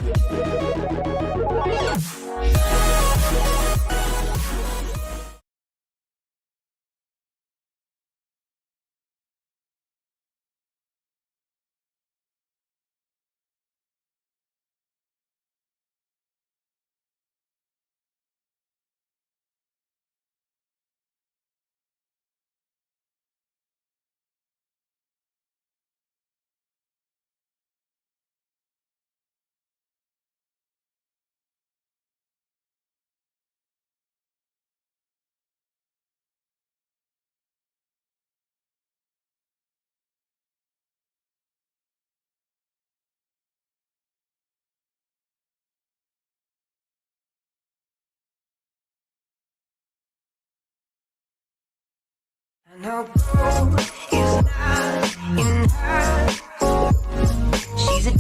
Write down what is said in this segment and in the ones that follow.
I know gold is not in her. She's a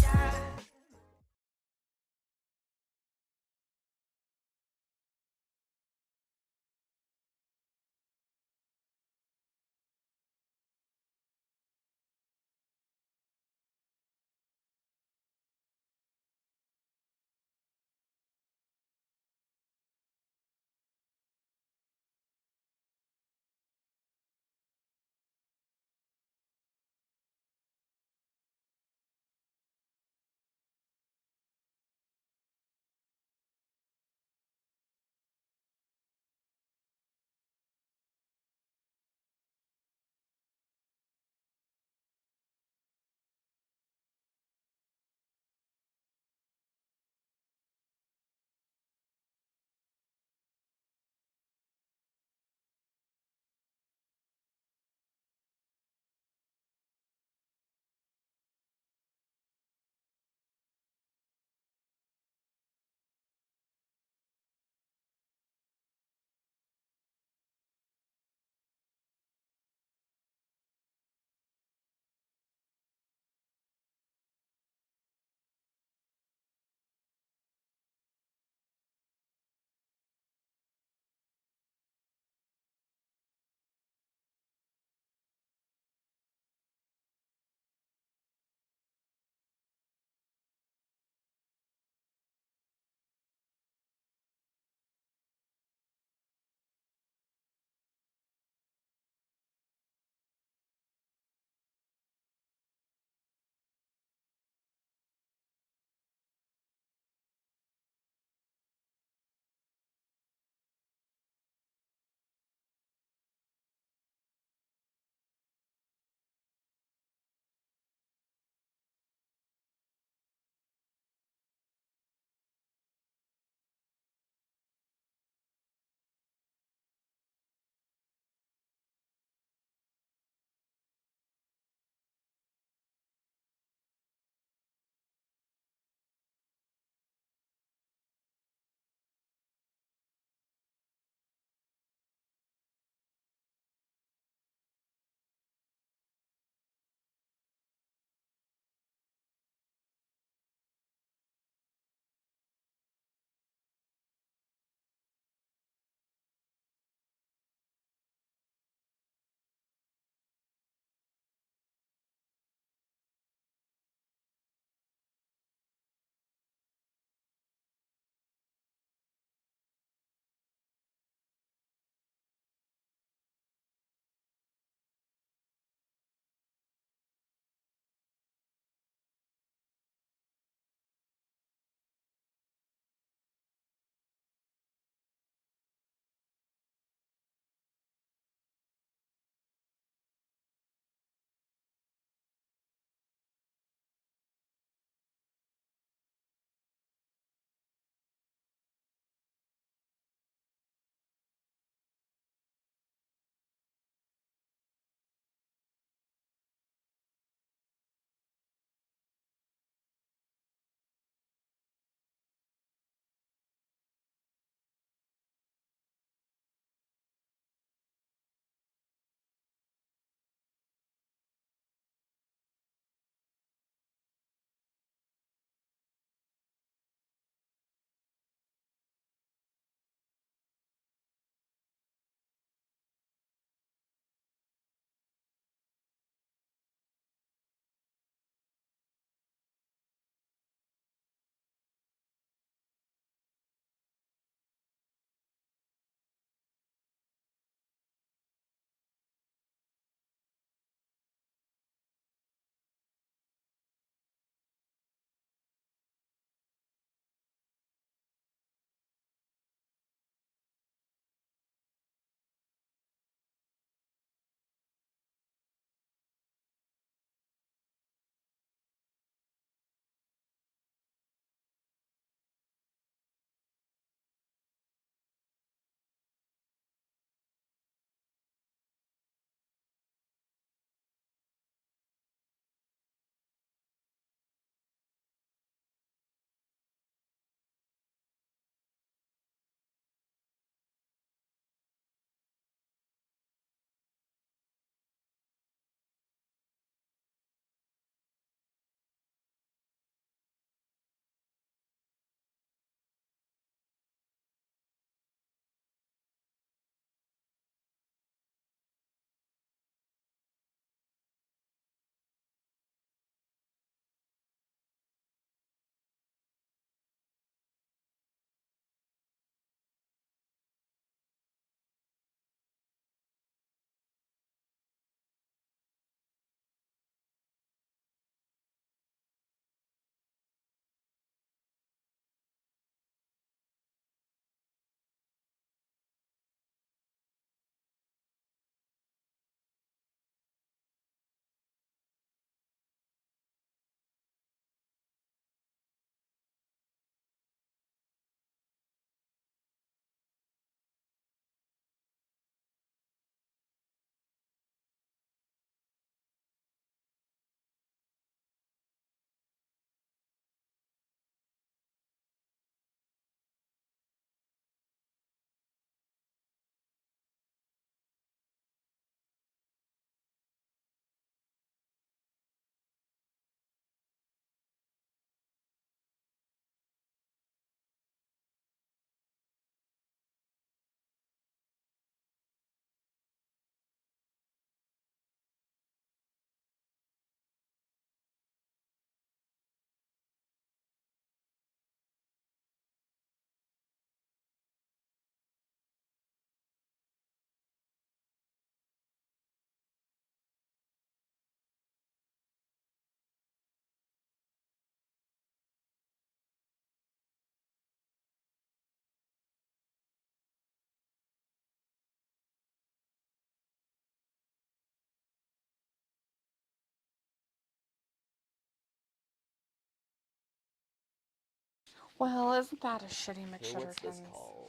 Well, isn't that a shitty Here, what's this called?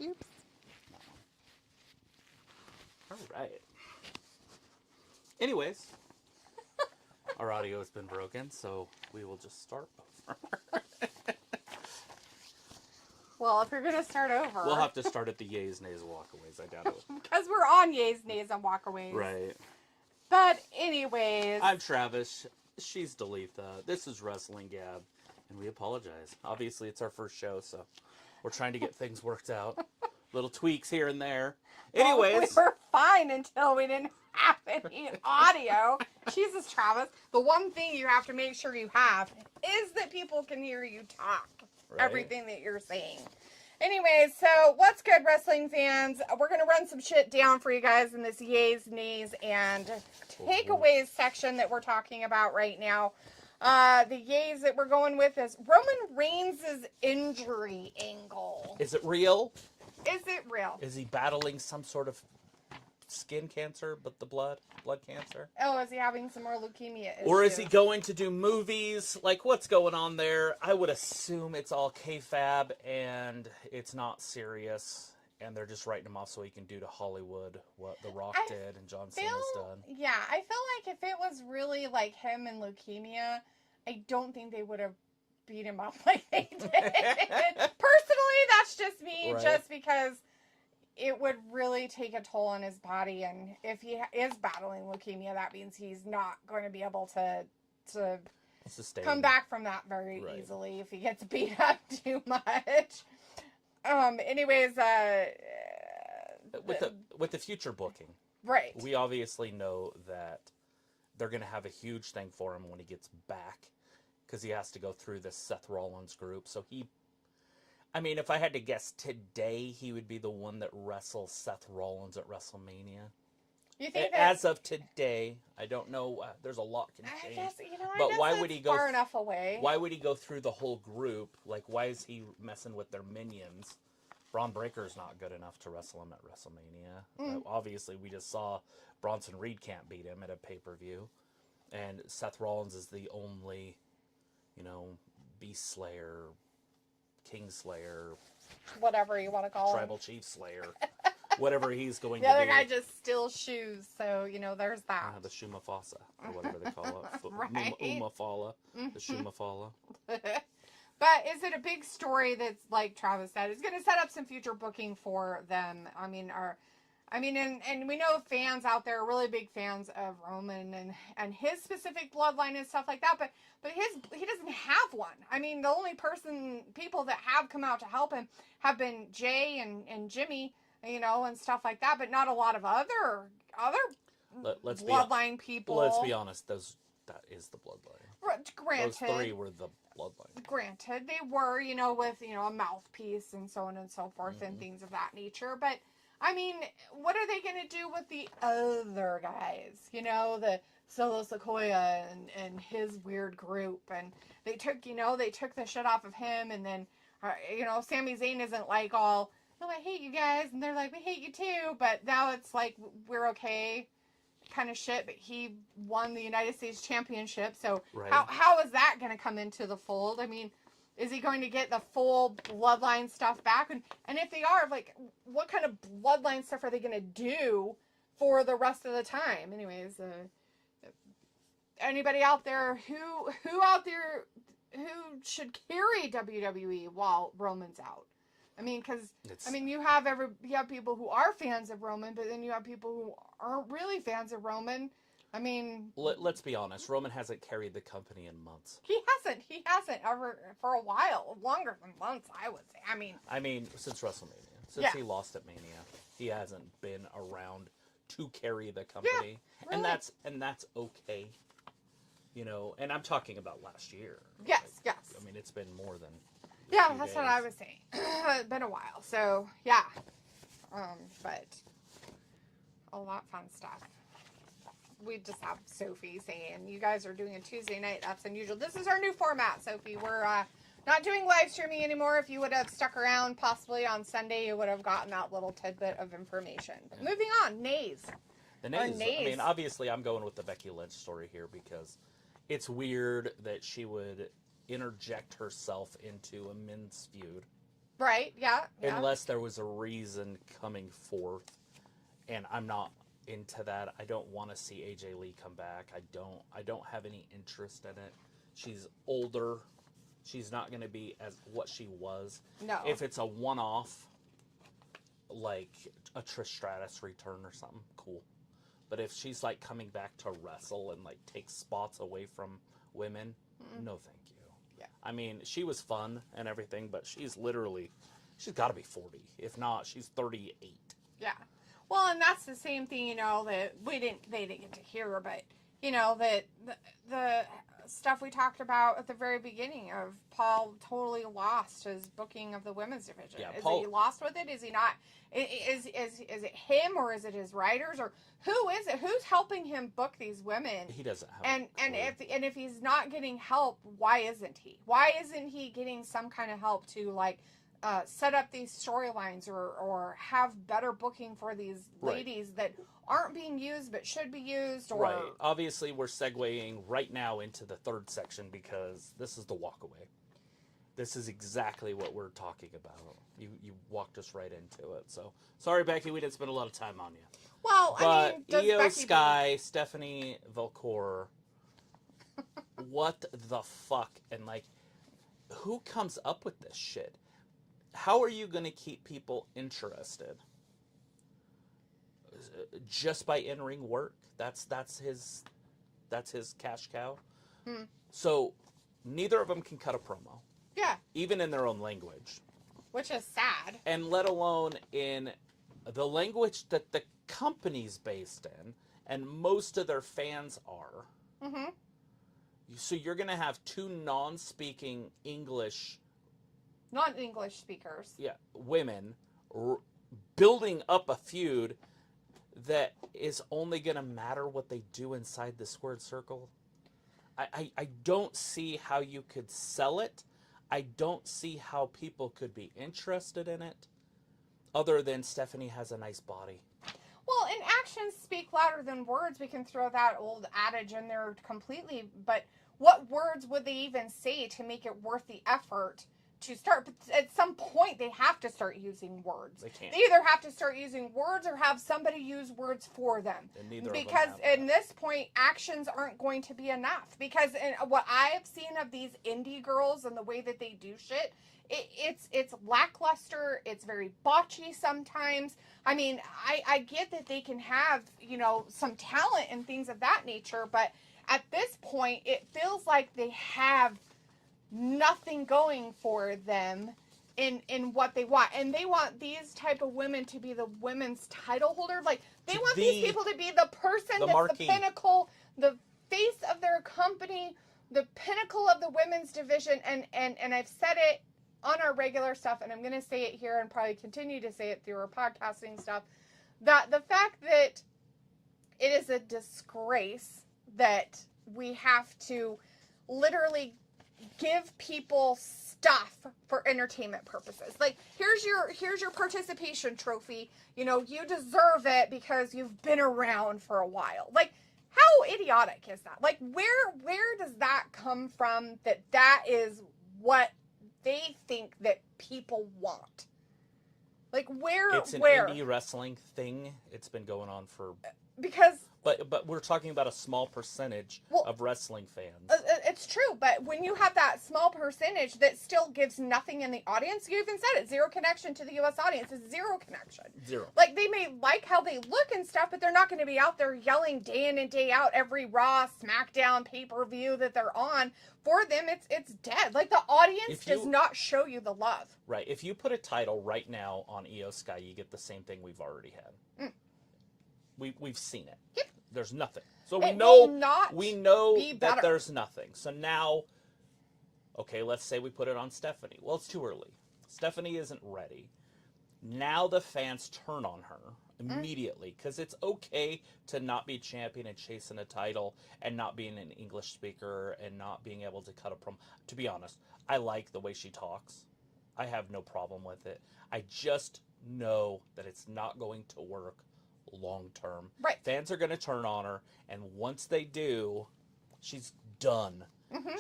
Oops. All right. Anyways, our audio has been broken, so we will just start over. Well, if you're going to start over. We'll have to start at the yays, nays, walkaways. I doubt it. Because we're on yays, nays, and walkaways. Right. But anyways. I'm Travis. She's Dalethea. This is WrestlingGab. And we apologize. Obviously, it's our first show, so we're trying to get things worked out. Little tweaks here and there. Anyways. Well, we were fine until we didn't have any audio. Jesus, Travis. The one thing you have to make sure you have is that people can hear you talk. Right. Everything that you're saying. Anyways, so what's good, wrestling fans? We're going to run some shit down for you guys in this yays, nays, and takeaways section that we're talking about right now. The yays that we're going with is Roman Reigns' injury angle. Is it real? Is it real? Is he battling some sort of skin cancer, but the blood cancer? Oh, is he having some more leukemia issues? Or is he going to do movies? Like, what's going on there? I would assume it's all kayfabe and it's not serious, and they're just writing him off so he can do to Hollywood what The Rock did and John Cena's done. Yeah, I feel like if it was really like him and leukemia, I don't think they would have beat him up like they did. Personally, that's just me, right. Just because it would really take a toll on his body, and if he is battling leukemia, that means he's not going to be able to sustain. Come back from that very easily if he gets beat up too much. Anyways, with the future booking, right? We obviously know that they're going to have a huge thing for him when he gets back, because he has to go through this Seth Rollins group. So if I had to guess today, he would be the one that wrestles Seth Rollins at WrestleMania. You think as of today, I don't know. There's a lot can change. I guess why would he go far enough away? Why would he go through the whole group? Like, why is he messing with their minions? Braun Breaker's not good enough to wrestle him at WrestleMania. Obviously, we just saw Bronson Reed can't beat him at a pay-per-view, and Seth Rollins is the only, Beast Slayer, King Slayer, whatever you want to call Tribal Chief Slayer, whatever he's going to do. The other guy just steals shoes, so, there's that. The Shoe Mufasa, or whatever they call it. Right. Umafala, the Shoe Mufala. But is it a big story that's, like Travis said, is going to set up some future booking for them? And we know fans out there are really big fans of Roman and his specific bloodline and stuff like that, but he doesn't have one. The only people that have come out to help him have been Jay and Jimmy, and stuff like that, but not a lot of other bloodline people. Let's be honest, that is the bloodline. Granted. Those three were the bloodline. Granted, they were, with, a mouthpiece and so on and so forth and things of that nature, but what are they going to do with the other guys? The Solo Sikoa and his weird group. And they took the shit off of him. And then, Sami Zayn isn't like all, I hate you guys. And they're like, we hate you too. But now it's like, we're okay kind of shit. But he won the United States Championship. So how is that going to come into the fold? Is he going to get the full bloodline stuff back? And if they are, like, what kind of bloodline stuff are they going to do for the rest of the time? Anyways, anybody out there who should carry WWE while Roman's out? Because you have people who are fans of Roman, but then you have people who aren't really fans of Roman. Let's be honest. Roman hasn't carried the company in months. He hasn't ever for a while, longer than months, I would say. Since WrestleMania, since he lost at Mania, he hasn't been around to carry the company, really? and that's okay. And I'm talking about last year. Yes. It's been more than. Yeah, that's what I was saying. It's been a while, so yeah. But a lot of fun stuff. We just have Sophie saying, you guys are doing a Tuesday night. That's unusual. This is our new format, Sophie. We're not doing live streaming anymore. If you would have stuck around possibly on Sunday, you would have gotten that little tidbit of information. But moving on, nays. The nays. Obviously, I'm going with the Becky Lynch story here because it's weird that she would, interject herself into a men's feud. Right, yeah. Unless there was a reason coming forth. And I'm not into that. I don't want to see AJ Lee come back. I don't have any interest in it. She's older. She's not going to be as what she was. No. If it's a one-off, like a Trish Stratus return or something, cool. But if she's like coming back to wrestle and like take spots away from women, no thank you. Yeah. I mean, she was fun and everything, but she's got to be 40. If not, she's 38. Yeah. Well, and that's the same thing, you know, that they didn't get to hear, but, you know, that the stuff we talked about at the very beginning of Paul totally lost his booking of the women's division. Yeah, Is Paul, he lost with it? Is he not? Is it him, or is it his writers, or who is it? Who's helping him book these women? he doesn't have if he's not getting help, why isn't he? Why isn't he getting some kind of help to like set up these storylines or have better booking for these ladies that aren't being used but should be used? Or... Right. Obviously, we're segueing right now into the third section because this is the walkaway. This is exactly what we're talking about. You walked us right into it. So, sorry, Becky, we didn't spend a lot of time on you. Well, but I mean, does Io Becky Sky, Stephanie Valcour, what the fuck? And, like, who comes up with this shit? How are you going to keep people interested? Just by entering work? That's his cash cow. So neither of them can cut a promo. Yeah. Even in their own language. Which is sad. And let alone in the language that the company's based in, and most of their fans are. Mm-hmm. So you're going to have two non-speaking English... Non-English speakers. Yeah, women building up a feud that is only going to matter what they do inside the squared circle. I don't see how you could sell it. I don't see how people could be interested in it other than Stephanie has a nice body. Well, and actions speak louder than words. We can throw that old adage in there completely. But what words would they even say to make it worth the effort to start? But at some point, they have to start using words. They can't. They either have to start using words or have somebody use words for them. And neither because of them have in this point, actions aren't going to be enough. Because in what I have seen of these indie girls and the way that they do shit, it's lackluster. It's very botchy sometimes. I mean, I get that they can have, you know, some talent and things of that nature, but at this point, it feels like they have nothing going for them in what they want. And they want these type of women to be the women's title holder. Like, they want these people to be the person that's marquee. the pinnacle, the face of their company, the pinnacle of the women's division. And I've said it on our regular stuff, and I'm going to say it here and probably continue to say it through our podcasting stuff, that the fact that it is a disgrace that we have to literally give people stuff for entertainment purposes. Like, here's your participation trophy. You know, you deserve it because you've been around for a while. Like, how idiotic is that? Like, where does that come from that is what they think that people want? Like, It's an where? indie wrestling thing. It's been going on for... Because... But we're talking about a small percentage of wrestling fans. It's true, but when you have that small percentage that still gives nothing in the audience, you even said it, zero connection to the U.S. audience is zero connection. Zero. Like, they may like how they look and stuff, but they're not going to be out there yelling day in and day out every Raw, SmackDown, pay-per-view that they're on. For them, it's dead. Like, the audience does not show you the love. Right. If you put a title right now on Io Sky, you get the same thing we've already had. We've seen it. Yep. There's nothing. So we know that there's nothing. So now, okay, let's say we put it on Stephanie. Well, it's too early. Stephanie isn't ready. Now the fans turn on her immediately because it's okay to not be champion and chasing a title and not being an English speaker and not being able to cut a promo. To be honest, I like the way she talks. I have no problem with it. I just know that it's not going to work long term. Right. Fans are going to turn on her, and once they do, she's done.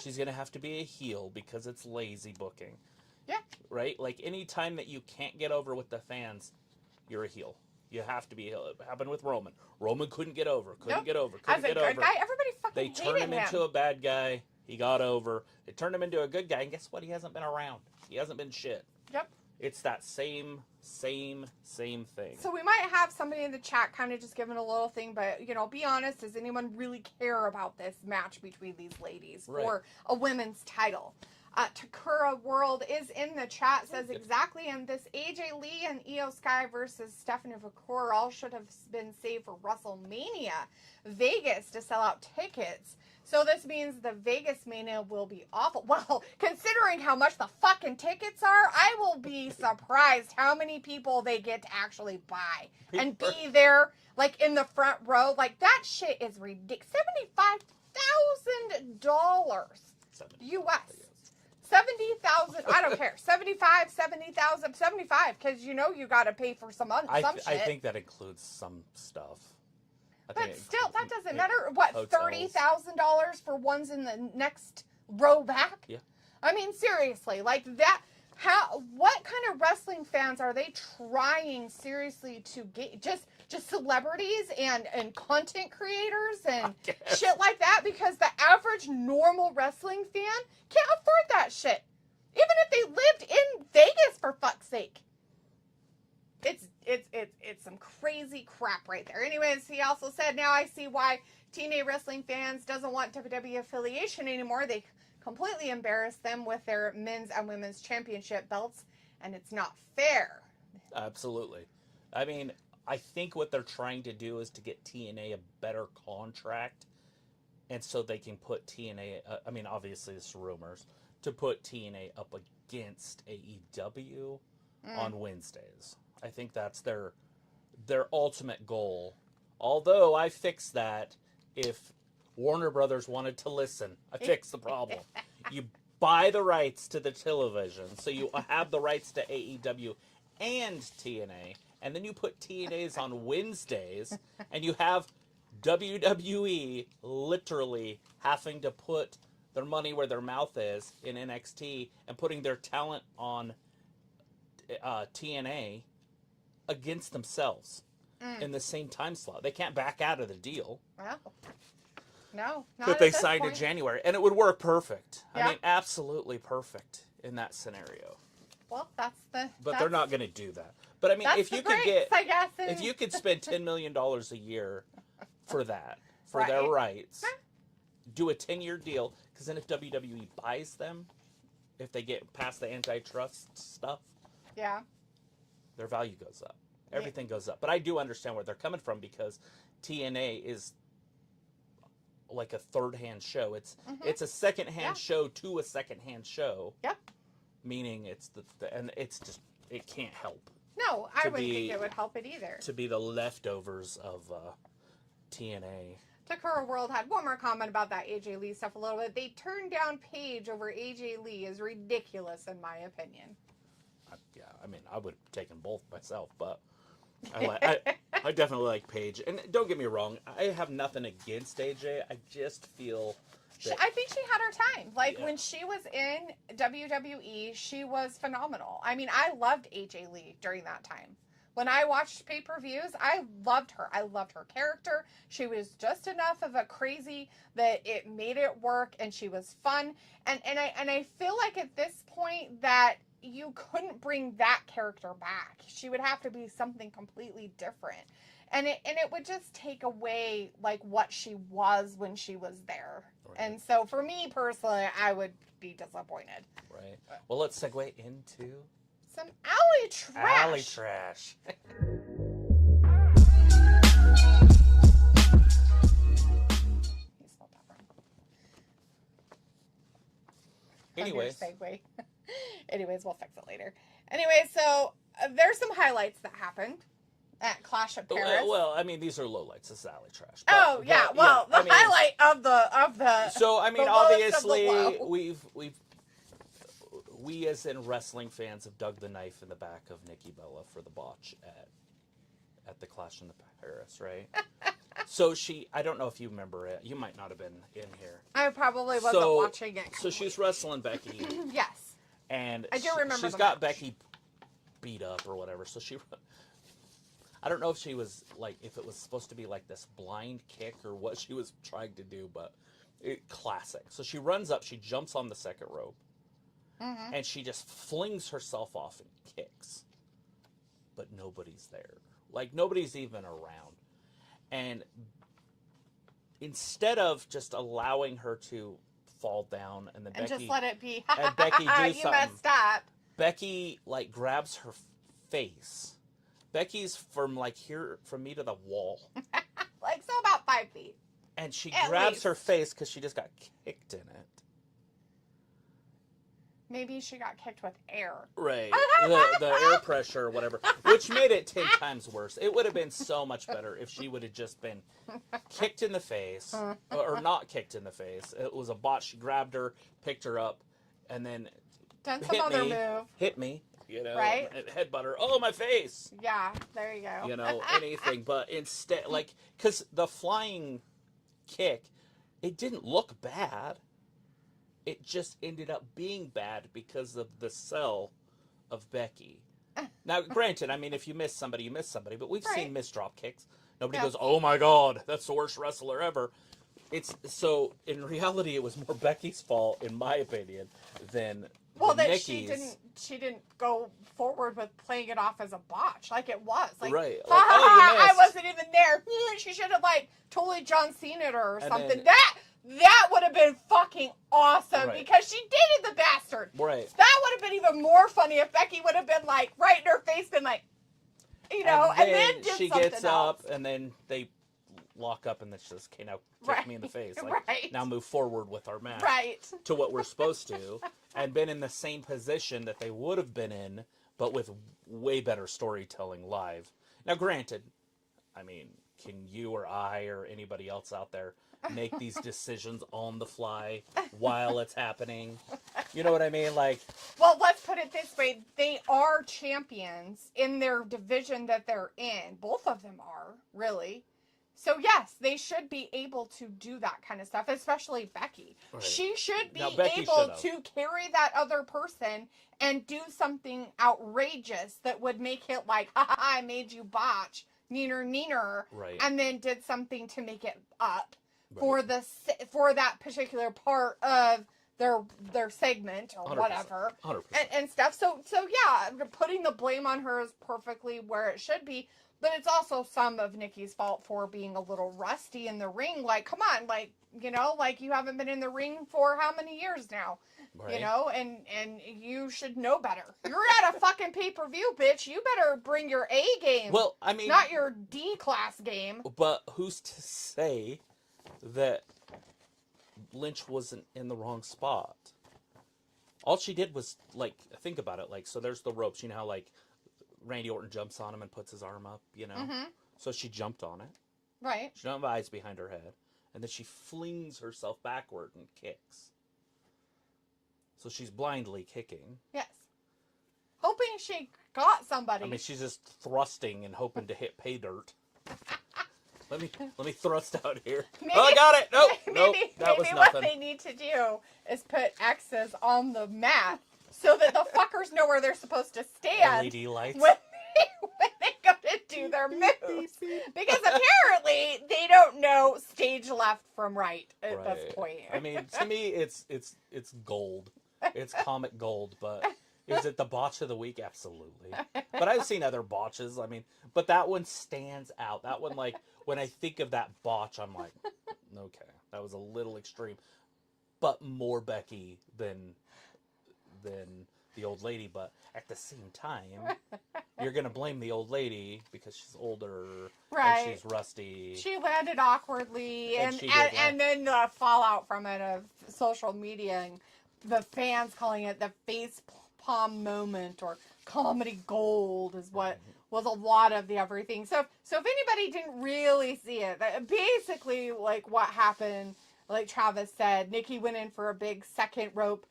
She's going to have to be a heel because it's lazy booking. Yeah. Right? Like, any time that you can't get over with the fans, you're a heel. You have to be a heel. It happened with Roman. Roman couldn't get over. Couldn't get over. As a good guy, everybody fucking They hated turned him him. into a bad guy. He got over. They turned him into a good guy. And guess what? He hasn't been around. He hasn't been shit. Yep. It's that same thing. So we might have somebody in the chat kind of just giving a little thing, but, you know, be honest, does anyone really care about this match between these ladies for a women's title? Takura World is in the chat, says exactly, and this AJ Lee and Io Sky versus Stephanie McCool all should have been saved for WrestleMania Vegas to sell out tickets. So this means the Vegas Mania will be awful. Well, considering how much the fucking tickets are, I will be surprised how many people they get to actually buy and be there, like, in the front row. Like, that shit is ridiculous. $75,000 U.S. 70,000, I don't care. 75, 70,000, 75, because you know you got to pay for some shit. I think that includes some stuff. But still, that doesn't matter. What, $30,000 for ones in the next row back? Yeah. I mean, seriously, like that. What kind of wrestling fans are they trying seriously to get? Just celebrities and content creators and shit like that? Because the average normal wrestling fan can't afford that shit. Even if they lived in Vegas, for fuck's sake. It's some crazy crap right there. Anyways, he also said, now I see why TNA wrestling fans doesn't want WWE affiliation anymore. They completely embarrassed them with their men's and women's championship belts, and it's not fair. Absolutely. I mean, I think what they're trying to do is to get TNA a better contract, and so they can put TNA, I mean, obviously it's rumors, to put TNA up against AEW on Wednesdays. I think that's their ultimate goal. Although I fixed that if Warner Brothers wanted to listen. I fixed the problem. You buy the rights to the television, so you have the rights to AEW and TNA, and then you put TNAs on Wednesdays, and you have WWE literally having to put their money where their mouth is in NXT and putting their talent on TNA against themselves in the same time slot. They can't back out of the deal. Well, no, not But they at this signed point. in January, and it would work perfect. Yeah. I mean, absolutely perfect in that scenario. Well, that's But they're not going to do that. But I mean, that's if the you could breaks, get, I guess, if you could spend $10 million a year for that, for Right. their rights, do a 10-year deal, because then if WWE buys them, if they get past the antitrust stuff, yeah. their value goes up. Everything goes up. But I do understand where they're coming from, because TNA is like a third-hand show. It's a second-hand show to a second-hand show. Yep. Meaning it's and it's just, it can't help No, I wouldn't think it would help it either. to be the leftovers of TNA. Takura World had one more comment about that AJ Lee stuff a little bit. They turned down Paige over AJ Lee is ridiculous in my opinion. Yeah, I mean, I would have taken both myself, but I definitely like Paige. And don't get me wrong, I have nothing against AJ. I just feel that I think she had her time. Like, when she was in WWE, she was phenomenal. I mean, I loved AJ Lee during that time. When I watched pay-per-views, I loved her. I loved her character. She was just enough of a crazy that it made it work, and she was fun. And I feel like at this point that you couldn't bring that character back. She would have to be something completely different. And it would just take away, like, what she was when she was there. Right. And so, for me, personally, I would be disappointed. Right. Well, let's segue into some alley trash. Alley trash. Anyways. Segue. Anyways, we'll fix it later. Anyway, so there's some highlights that happened at Clash of Paris. Well, I mean, these are lowlights. This is alley trash. But, the highlight of the. So I mean, obviously, we as in wrestling fans have dug the knife in the back of Nikki Bella for the botch at the Clash in the Paris, right? So I don't know if you remember it. You might not have been in here. I probably wasn't watching it. So she's wrestling Becky. Yes. And I do remember she's the got match. Becky beat up or whatever. So I don't know if she was like, if it was supposed to be like this blind kick or what she was trying to do, but classic. So she runs up, she jumps on the second rope, and she just flings herself off and kicks. But nobody's there. Like, nobody's even around. And instead of just allowing her to fall down and then just let it be. and Becky do You something, messed up. Becky like grabs her face. Becky's from like here from me to the wall, Like, so about 5 feet. and she At grabs least. her face because she just got kicked in it. Maybe she got kicked with air. Right. The air pressure or whatever, which made it 10 times worse. It would have been so much better if she would have just been kicked in the face, or not kicked in the face. It was a botch. She grabbed her, picked her up, and then Done some other move. hit me, you know, Right. headbutt her. Oh, my face. Yeah, there you go. You know, anything. But instead, like, because the flying kick, it didn't look bad. It just ended up being bad because of the sell of Becky. Now, granted, I mean, if you miss somebody, you miss somebody. But we've seen missed drop kicks. Nobody goes, "Oh my God, that's the worst wrestler ever." It's so in reality, it was more Becky's fault, in my opinion, than that Nikki's. she didn't go forward with playing it off as a botch like it was. Like, Right. Ha, Like, ha, oh, you ha, I missed. wasn't even there. She should have like totally John Cena'd her or And something. then- That would have been fucking awesome Right. because she did it, the bastard. Right. That would have been even more funny if Becky would have been like right in her face, been like, you know, and then did she something gets else. up, and then they lock up, and then she says, "Okay, now kick Right. me in the face. Like, Right. now move forward with our match Right. to what we're supposed to," and been in the same position that they would have been in, but with way better storytelling live. Now, granted, I mean, can you or I or anybody else out there make these decisions on the fly while it's happening? You know what I mean? Like, Well, let's put it this way. They are champions in their division that they're in. Both of them are, really. So, yes, they should be able to do that kind of stuff, especially Becky. Right. She should be Now, Becky able should've. to carry that other person and do something outrageous that would make it like, ha ha, I made you botch, neener, Right. and then did something to make it up Right. for that particular part of their segment or 100%. whatever 100%. and stuff. So yeah, putting the blame on her is perfectly where it should be. But it's also some of Nikki's fault for being a little rusty in the ring. Like, come on, like, you know, like you haven't been in the ring for how many years now? Right. You know, and you should know better. You're at a fucking pay-per-view, bitch. You better bring your A game. Well, I mean, not your D-class game. but who's to say that Lynch wasn't in the wrong spot? All she did was, like, think about it. Like, so there's the ropes. You know how, like, Randy Orton jumps on him and puts his arm up, you know? Mm-hmm. So she jumped on it. Right. She don't have eyes behind her head. And then she flings herself backward and kicks. So she's blindly kicking. Yes. Hoping she got somebody. I mean, she's just thrusting and hoping to hit pay dirt. Let me thrust out here. Maybe- Oh, I got it. Nope. Nope. Maybe, That was maybe nothing. what they need to do is put X's on the mat so that the fuckers know where they're supposed to stand LED lights. when they go to do their moves. Because apparently they don't know stage left from right at this point. I mean, to me, it's gold. It's comic gold, but is it the botch of the week? Absolutely. But I've seen other botches. I mean, but that one stands out. That one, like, when I think of that botch, I'm like, okay, that was a little extreme, but more Becky than the old lady. But at the same time, you're gonna blame the old lady because she's older, Right. and she's rusty. She landed awkwardly, And and she did land. and then the fallout from it of social media and the fans calling it the face palm moment or comedy gold is what was a lot of the everything. So if anybody didn't really see it, basically like what happened, like Travis said, Nikki went in for a big second rope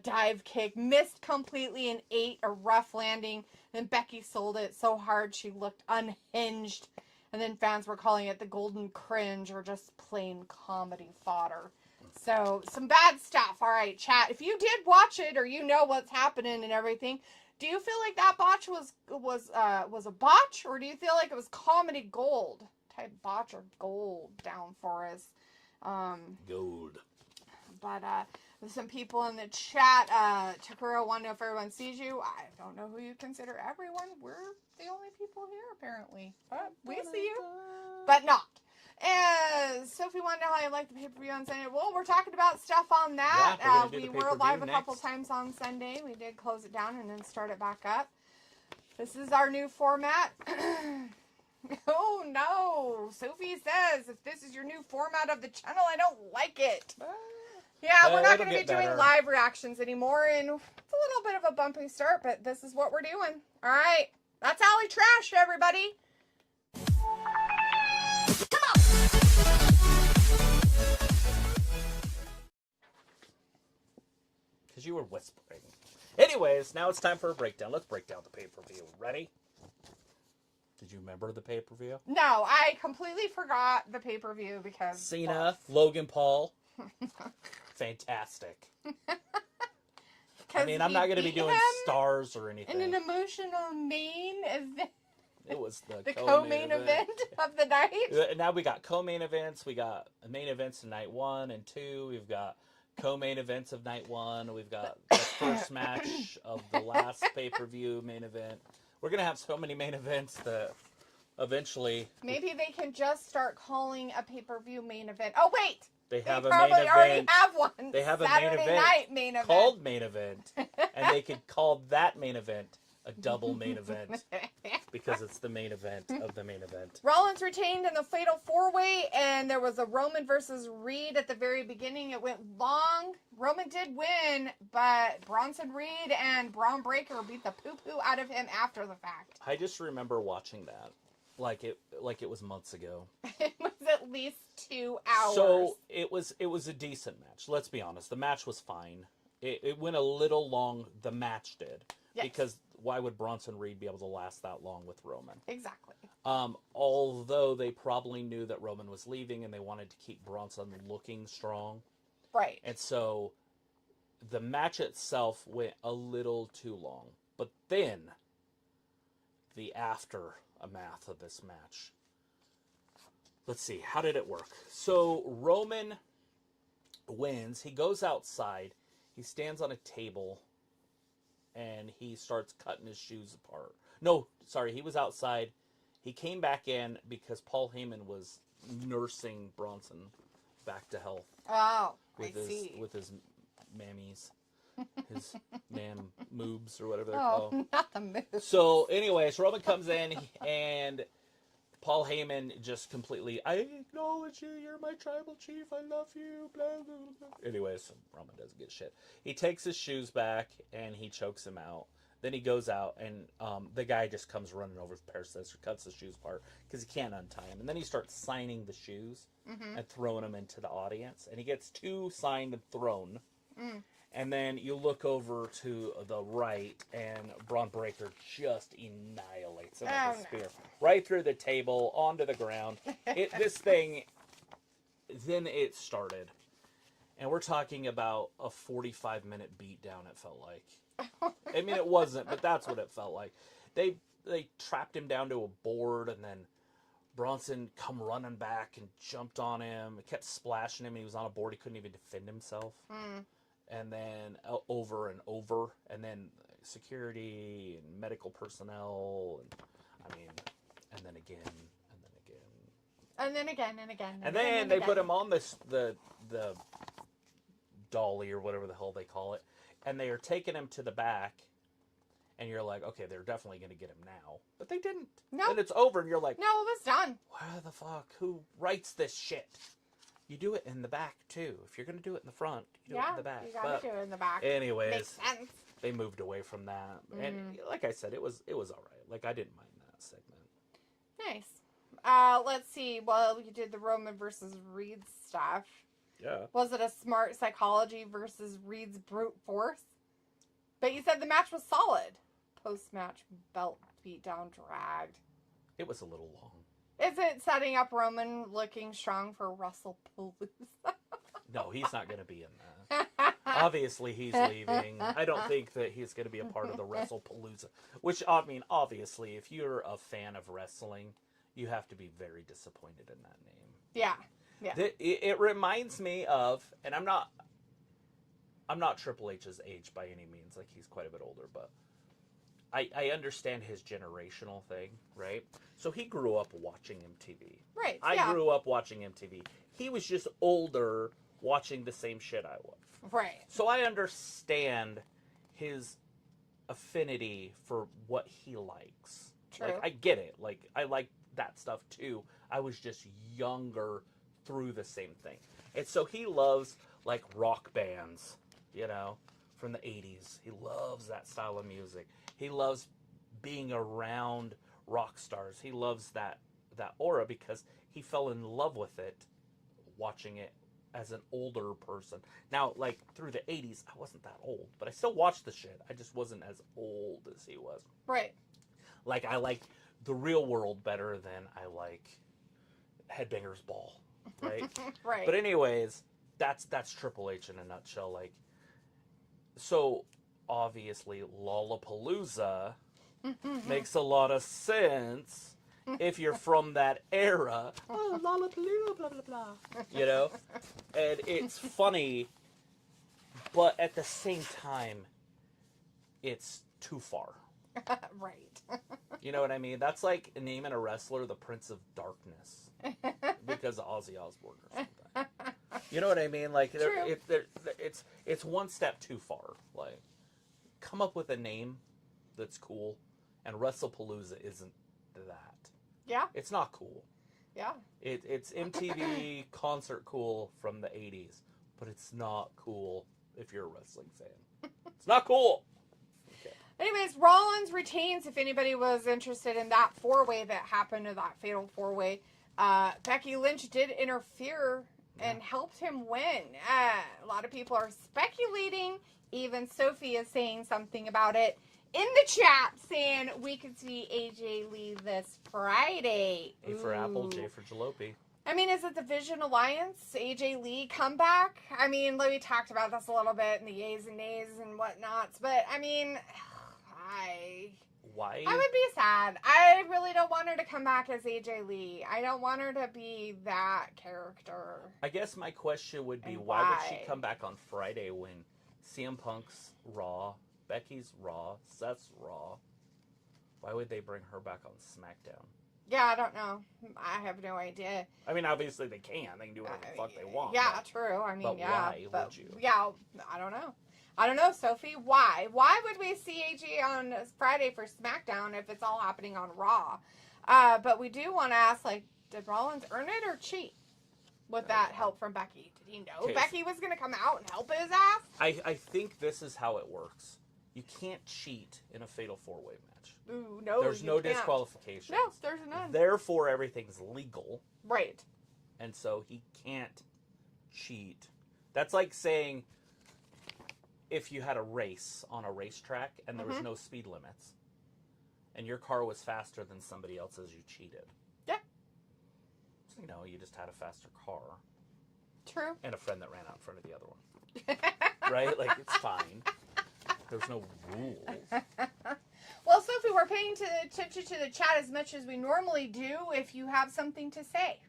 dive kick, missed completely and ate a rough landing. Then Becky sold it so hard she looked unhinged. And then fans were calling it the golden cringe or just plain comedy fodder. So, some bad stuff. All right, chat. If you did watch it or you know what's happening and everything, do you feel like that botch was a botch, or do you feel like it was comedy gold? Type botch or gold down for us. Gold. But there's some people in the chat. Takura wanted to know if everyone sees you. I don't know who you consider everyone. We're the only people here, apparently. But we see you, but not. And Sophie wanted to know how you like the pay-per-view on Sunday. Well, we're talking about stuff on that. Yeah, we were live a couple times on Sunday. We did close it down and then start it back up. This is our new format. Oh, no. Sophie says, if this is your new format of the channel, I don't like it. Yeah, we're not going to be doing live reactions anymore, and it's a little bit of a bumpy start, but this is what we're doing. All right. That's Alley Trash, everybody. Because you were whispering. Anyways, now it's time for a breakdown. Let's break down the pay-per-view. Ready? Did you remember the pay-per-view? No, I completely forgot the pay-per-view because... Cena, Logan Paul. Fantastic. I mean, I'm not going to be doing stars or anything. In an emotional main event. It was the co-main event of the night. Now we got co-main events. We got main events in night 1 and 2. We've got co-main events of night 1. We've got the first match of the last pay-per-view main event. We're going to have so many main events that eventually... Maybe they can just start calling a pay-per-view main event. Oh, wait! They have a probably main event. already have one. They have Saturday a main event, night main event called main event. And they could call that main event a double main event. Because it's the main event of the main event. Rollins retained in the Fatal 4-Way, and there was a Roman versus Reed at the very beginning. It went long. Roman did win, but Bronson Reed and Braun Breaker beat the poo-poo out of him after the fact. I just remember watching that. Like it was months ago. It was at least 2 hours. So it was a decent match. Let's be honest. The match was fine. It went a little long. The match did. Yes. Because why would Bronson Reed be able to last that long with Roman? Exactly. Although they probably knew that Roman was leaving and they wanted to keep Bronson looking strong. Right. And so the match itself went a little too long. But then the aftermath of this match. Let's see. How did it work? So Roman wins. He goes outside. He stands on a table. And he starts cutting his shoes apart. No, sorry, he was outside. He came back in because Paul Heyman was nursing Bronson back to health. Oh, with I see. With his mammies. His moobs or whatever they're called. Oh, not the moobs. So, anyways, Roman comes in and Paul Heyman just completely, I acknowledge you, you're my tribal chief, I love you, blah, blah, blah. Anyways, Roman doesn't get shit. He takes his shoes back and he chokes him out. Then he goes out and the guy just comes running over with a pair of scissors, cuts the shoes apart because he can't untie him. And then he starts signing the shoes and throwing them into the audience. And he gets 2 signed and thrown. And then you look over to the right, and Braun Breaker just annihilates him with a spear. Right through the table, onto the ground. This thing, then it started. And we're talking about a 45-minute beatdown, it felt like. I mean, it wasn't, but that's what it felt like. They trapped him down to a board, and then Bronson come running back and jumped on him. It kept splashing him, and he was on a board. He couldn't even defend himself. And then over and over, and then security and medical personnel, and then again, and then again. And then again, and again. And then they put him on the dolly or whatever the hell they call it, and they are taking him to the back, and you're like, okay, they're definitely going to get him now. But they didn't. No. And it's over, and you're like, no, it was done. Where the fuck? Who writes this shit? You do it in the back, too. If you're going to do it in the front, you do it in the back. You gotta do it in the back. Anyways, makes sense. They moved away from that. And like I said, it was all right. Like, I didn't mind that segment. Nice. Let's see. Well, you did the Roman versus Reed stuff. Yeah. Was it a smart psychology versus Reed's brute force? But you said the match was solid. Post-match belt beatdown dragged. It was a little long. Is it setting up Roman looking strong for WrestlePalooza? No, he's not going to be in that. Obviously, he's leaving. I don't think that he's going to be a part of the WrestlePalooza. Which, I mean, obviously, if you're a fan of wrestling, you have to be very disappointed in that name. Yeah. Yeah. It reminds me of, and I'm not Triple H's age by any means. Like, he's quite a bit older, but I understand his generational thing, right? So he grew up watching MTV. Right. I grew up watching MTV. He was just older watching the same shit I was. Right. So I understand his affinity for what he likes. True. Like, I get it. Like, I like that stuff too. I was just younger through the same thing. And so he loves, like, rock bands, you know, from the 80s. He loves that style of music. He loves being around rock stars. He loves that aura because he fell in love with it watching it as an older person. Now, like, through the 80s, I wasn't that old, but I still watched the shit. I just wasn't as old as he was. Right. Like, I like the real world better than I like Headbangers Ball, right? Right. But anyways, that's Triple H in a nutshell. Like, so obviously Lollapalooza makes a lot of sense if you're from that era. Oh, Lollapalooza, blah, blah, blah. You know? And it's funny, but at the same time, it's too far. Right. You know what I mean? That's like naming a wrestler the Prince of Darkness because of Ozzy Osbourne or something. You know what I mean? Like, it's one step too far. Like, come up with a name that's cool, and WrestlePalooza isn't that. Yeah. It's not cool. Yeah. It's MTV concert cool from the 80s, but it's not cool if you're a wrestling fan. It's not cool. Okay. Anyways, Rollins retains, if anybody was interested in that four-way that happened, or that fatal four-way. Becky Lynch did interfere and helped him win. A lot of people are speculating. Even Sophie is saying something about it in the chat, saying we could see AJ Lee this Friday. A for Apple, Ooh. J for Jalopy. I mean, is it the Vision Alliance? AJ Lee comeback? I mean, we talked about this a little bit in the yays and nays and whatnots, but I mean, Why? I would be sad. I really don't want her to come back as AJ Lee. I don't want her to be that character. I guess my question would be, And why would why? she come back on Friday when CM Punk's Raw, Becky's Raw, Seth's Raw? Why would they bring her back on SmackDown? Yeah, I don't know. I have no idea. I mean, obviously they can. They can do whatever the fuck they want. Yeah, but true. I mean, but yeah. why but, would you? Yeah, I don't know. I don't know, Sophie. Why? Why would we see AJ on Friday for SmackDown if it's all happening on Raw? But we do want to ask, like, did Rollins earn it or cheat with that help from Becky? Did he know Okay. Becky was going to come out and help his ass? I think this is how it works. You can't cheat in a fatal four-way match. Ooh, no, There's you no can't. disqualifications. No, there's none. Therefore, everything's legal. Right. And so he can't cheat. That's like saying if you had a race on a racetrack and there was no speed limits and your car was faster than somebody else's, you cheated. Yeah. So, you know, you just had a faster car. True. And a friend that ran out in front of the other one. Right? Like, it's fine. There's no rules. Well, Sophie, we're paying attention to the chat as much as we normally do if you have something to say.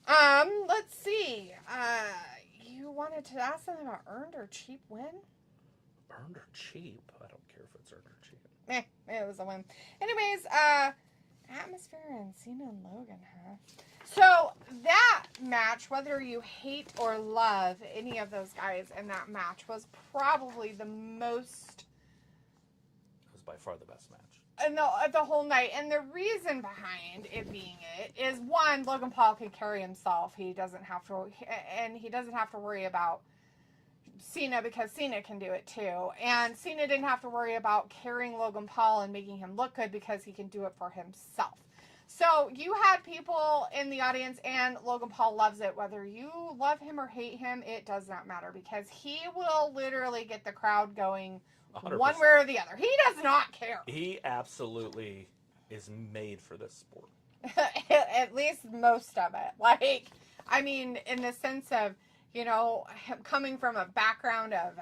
Let's see. You wanted to ask something about earned or cheap win? Earned or cheap? I don't care if it's earned or cheap. It was a win. Anyways, Atmosphere and Cena and Logan, huh? So, that match, whether you hate or love any of those guys in that match, was probably the most... It was by far the best match. The whole night. And the reason behind it being it is, one, Logan Paul can carry himself. He doesn't have to worry about Cena because Cena can do it too. And Cena didn't have to worry about carrying Logan Paul and making him look good because he can do it for himself. So you had people in the audience, and Logan Paul loves it. Whether you love him or hate him, it does not matter because he will literally get the crowd going 100%. one way or the other. He does not care. He absolutely is made for this sport. At least most of it. Like, I mean, in the sense of, you know, him coming from a background of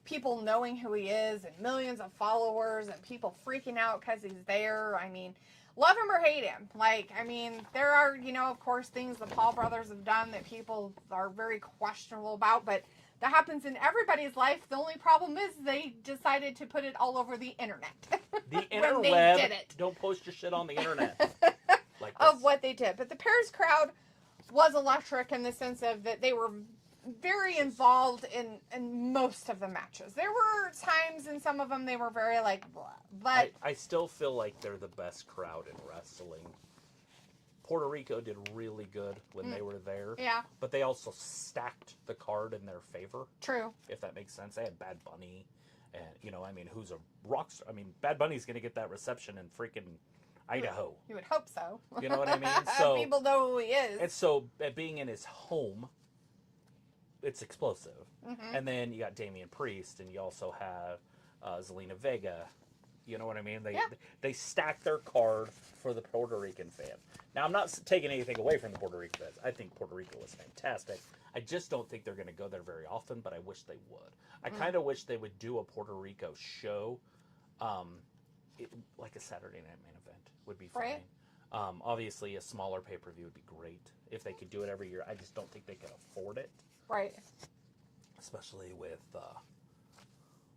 people knowing who he is and millions of followers and people freaking out because he's there. I mean, love him or hate him. Like, I mean, there are, you know, of course, things the Paul brothers have done that people are very questionable about, but that happens in everybody's life. The only problem is they decided to put it all over the internet. The when they interweb. did it. Don't post your shit on the internet. Like of this. what they did. But the Paris crowd was electric in the sense of that they were very involved in most of the matches. There were times in some of them they were very like blah. But I still feel like they're the best crowd in wrestling. Puerto Rico did really good when they were there. Yeah. But they also stacked the card in their favor. True. If that makes sense. They had Bad Bunny. And, you know, I mean, who's a rock star? I mean, Bad Bunny's going to get that reception in freaking Idaho. You would hope so. You know what I mean? So people know who he is. And so, being in his home, it's explosive. Mm-hmm. And then you got Damian Priest, and you also have Zelina Vega. You know what I mean? They stack their card for the Puerto Rican fan. Now, I'm not taking anything away from the Puerto Rican fans. I think Puerto Rico is fantastic. I just don't think they're going to go there very often, but I wish they would. I kind of wish they would do a Puerto Rico show, like a Saturday night main event would be fine. Right. Obviously, a smaller pay-per-view would be great if they could do it every year. I just don't think they could afford it. Right. Especially with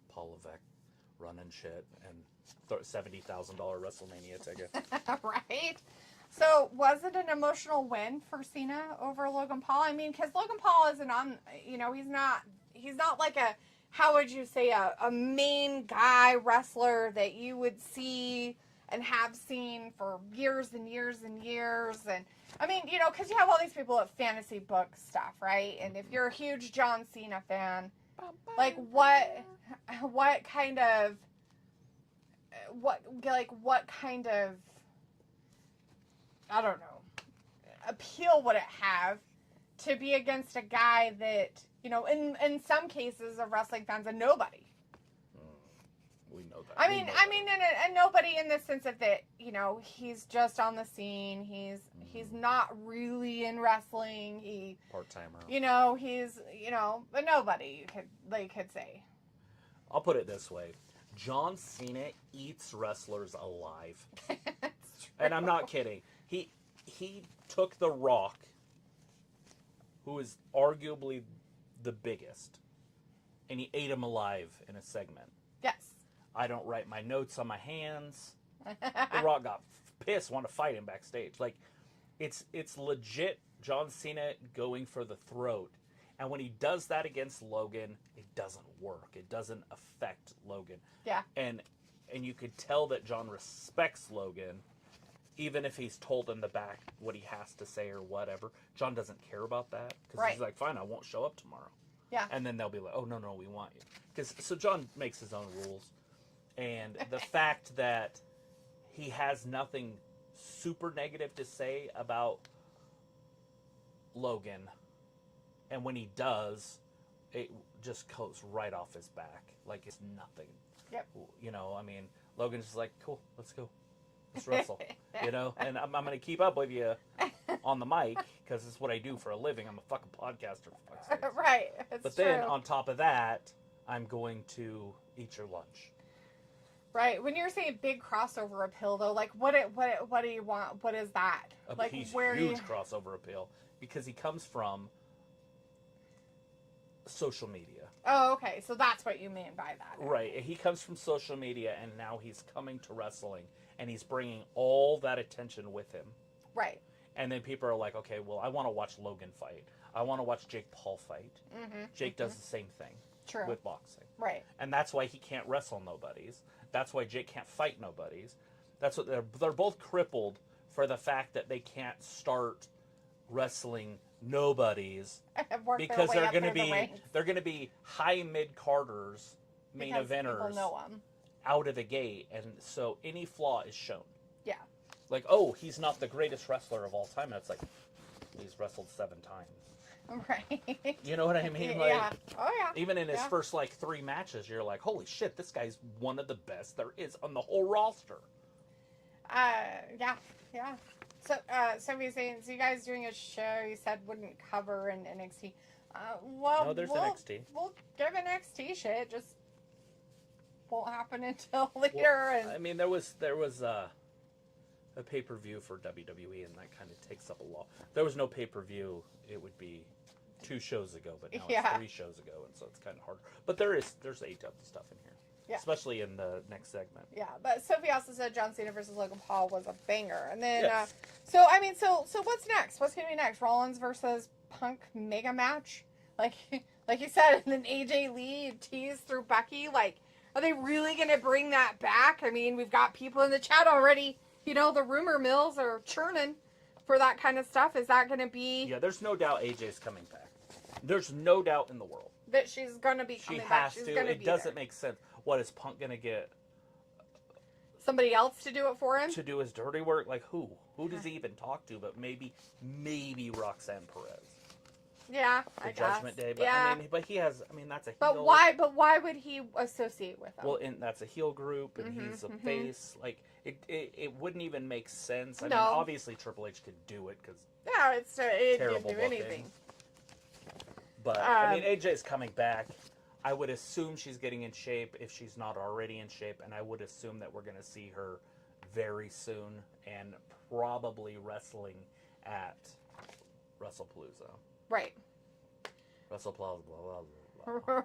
Paul Levesque running shit and $70,000 WrestleMania ticket. Right. So, was it an emotional win for Cena over Logan Paul? I mean, because Logan Paul isn't on, you know, he's not like a, how would you say, a main guy wrestler that you would see and have seen for years and years and years. And, I mean, you know, because you have all these people at fantasy book stuff, right? And if you're a huge John Cena fan, like, what kind of I don't know, appeal would it have to be against a guy that, you know, in some cases of wrestling fans, a nobody. We know that. I mean, and nobody in the sense of that, you know, he's just on the scene. He's not really in wrestling. He part-timer. You know, he's, you know, a nobody, they could say. I'll put it this way. John Cena eats wrestlers alive. And I'm not kidding. He took The Rock, who is arguably the biggest, and he ate him alive in a segment. Yes. I don't write my notes on my hands. The Rock got pissed, wanted to fight him backstage. Like, it's legit John Cena going for the throat. And when he does that against Logan, it doesn't work. It doesn't affect Logan. Yeah. And you could tell that John respects Logan, even if he's told in the back what he has to say or whatever. John doesn't care about that. Because he's like, fine, I won't show up tomorrow. Yeah. And then they'll be like, oh, no, we want you. So John makes his own rules. And the fact that he has nothing super negative to say about Logan, and when he does, it just goes right off his back. Like it's nothing. Yep. You know, I mean, Logan's just like, cool, let's go. Let's wrestle. You know? And I'm going to keep up with you on the mic, because it's what I do for a living. I'm a fucking podcaster, for fuck's sake. Right. But then, on top of that, I'm going to eat your lunch. Right. When you're saying big crossover appeal, though, like what do you want? What is that? Like He's where huge crossover appeal, because he comes from social media. Oh, okay. So that's what you mean by that. Right. He comes from social media, and now he's coming to wrestling, and he's bringing all that attention with him. Right. And then people are like, okay, well, I want to watch Logan fight. I want to watch Jake Paul fight. Mm-hmm. Jake does the same thing. True. With boxing. Right. And that's why he can't wrestle nobodies. That's why Jake can't fight nobodies. That's what they're both crippled for the fact that they can't start wrestling nobodies because they're going to be high mid carders, main eventers out of the gate, and so any flaw is shown. Yeah. Like, oh, he's not the greatest wrestler of all time. And it's like, he's wrestled 7 times. Right. You know what I mean? Like, yeah. Oh, yeah. Even in his first, 3 matches, you're like, holy shit, this guy's one of the best there is on the whole roster. Yeah. Sophie's saying, so you guys doing a show you said wouldn't cover in NXT. Well, No, there's we'll, NXT. We'll give NXT shit. Just won't happen until later. Well, I mean, there was a pay-per-view for WWE, and that kind of takes up a lot. If there was no pay-per-view, it would be 2 shows ago, but now it's 3 shows ago, and so it's kind of harder. But there's AEW stuff in here, especially in the next segment. Yeah, but Sophie also said John Cena versus Logan Paul was a banger, and then Yes. so what's next? What's gonna be next? Rollins versus Punk mega match, like you said, and then AJ Lee teased through Becky. Like, are they really gonna bring that back? I mean, we've got people in the chat already. You know, the rumor mills are churning for that kind of stuff. Is that gonna be? Yeah, there's no doubt AJ's coming back. There's no doubt in the world That she's gonna be coming back. She's gonna It be doesn't there. make sense. What is Punk gonna get? Somebody else to do it for him? To do his dirty work? Like who? Who does he even talk to? But maybe Roxanne Perez. Yeah, For I guess. Judgment Day. But yeah. I mean, but he has. I mean, that's a. But heel. why? But why would he associate with them? Well, and that's a heel group, and he's a face. Like it wouldn't even make sense. I mean, obviously Triple H could do it because yeah, it didn't terrible do booking. anything. But I mean, AJ's coming back. I would assume she's getting in shape if she's not already in shape, and I would assume that we're going to see her very soon and probably wrestling at WrestlePalooza. Right. WrestlePalooza, blah, blah,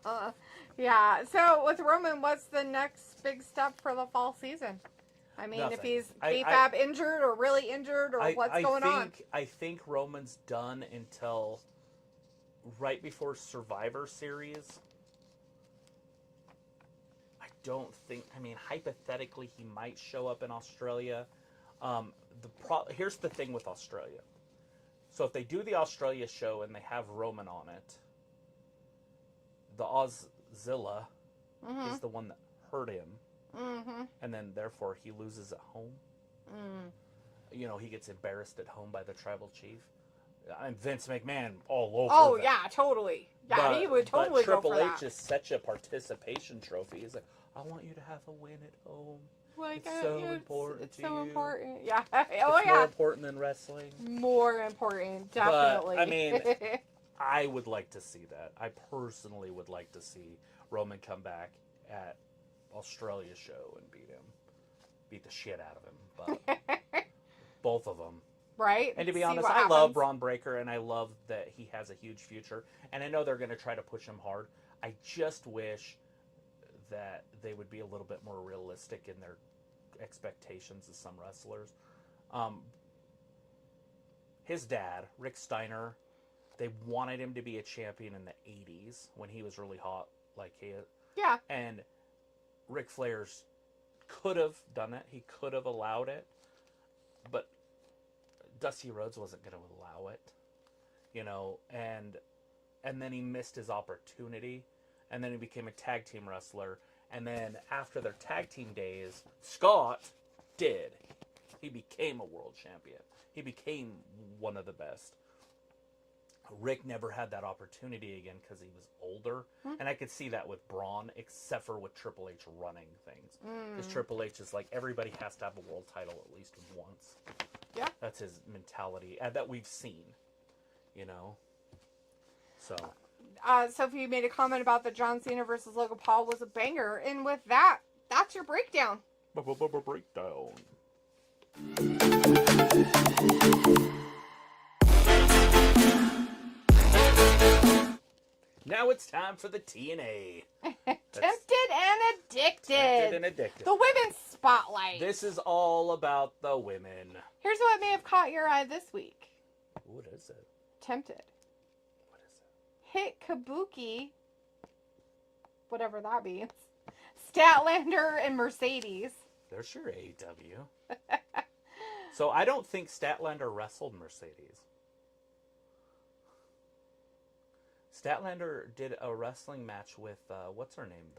blah. Yeah. So with Roman, what's the next big step for the fall season? I mean, Nothing. if he's I- kayfabe injured or really injured or what's going on? I think Roman's done until right before Survivor Series. I don't think. I mean, hypothetically, he might show up in Australia. Here's the thing with Australia. So if they do the Australia show and they have Roman on it, the Auszilla is the one that hurt him, and then therefore he loses at home. You know, he gets embarrassed at home by the tribal chief. I'm Vince McMahon all over. Oh that. yeah, totally. Yeah, he would totally but go Triple for H that. is such a participation trophy. He's like, I want you to have a win at home. Like, It's so important It's to so you. important. Yeah. It's Oh more yeah. important than wrestling. More important, definitely. I mean, I would like to see that. I personally would like to see Roman come back at Australia's show and beat the shit out of him. But both of them. right. And to be See honest, what I love happens. Braun Breaker, and I love that he has a huge future. And I know they're going to try to push him hard. I just wish that they would be a little bit more realistic in their expectations of some wrestlers. His dad, Rick Steiner, they wanted him to be a champion in the 80s when he was really hot, like he is. Yeah. And Ric Flair's could have done it. He could have allowed it. But Dusty Rhodes wasn't going to allow it. You know, and then he missed his opportunity. And then he became a tag team wrestler. And then after their tag team days, Scott did. He became a world champion. He became one of the best. Rick never had that opportunity again because he was older. And I could see that with Braun, except for with Triple H running things. Because Triple H is like, everybody has to have a world title at least once. Yeah. That's his mentality that we've seen, you know? So... Sophie made a comment about the John Cena versus Logan Paul was a banger. And with that, that's your breakdown. Breakdown. Now it's time for the TNA. Tempted and addicted. Tempted and addicted. The women's spotlight. This is all about the women. Here's what may have caught your eye this week. What is it? Tempted. What is it? Hit Kabuki, whatever that means. Statlander and Mercedes. There's your AEW. So I don't think Statlander wrestled Mercedes. Statlander did a wrestling match with what's her name,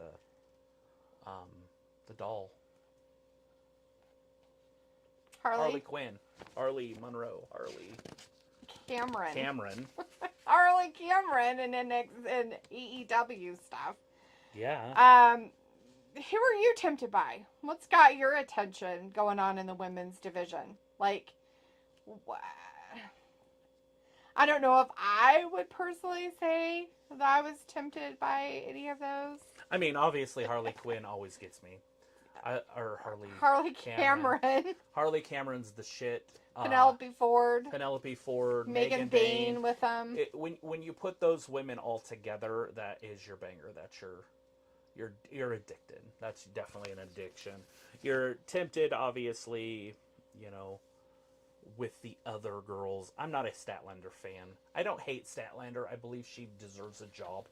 the doll, Harley Quinn, Harley Monroe, Harley Cameron. Harley Cameron and then AEW stuff. Yeah. Who are you tempted by? What's got your attention going on in the women's division? Like, I don't know if I would personally say that I was tempted by any of those. I mean, obviously Harley Quinn always gets me. Or Harley Cameron. Harley Cameron's the shit. Penelope Ford. Megan Bain with them. When you put those women all together, that is your banger. That's you're addicted. That's definitely an addiction. You're tempted, obviously, with the other girls. I'm not a Statlander fan. I don't hate Statlander. I believe she deserves a job.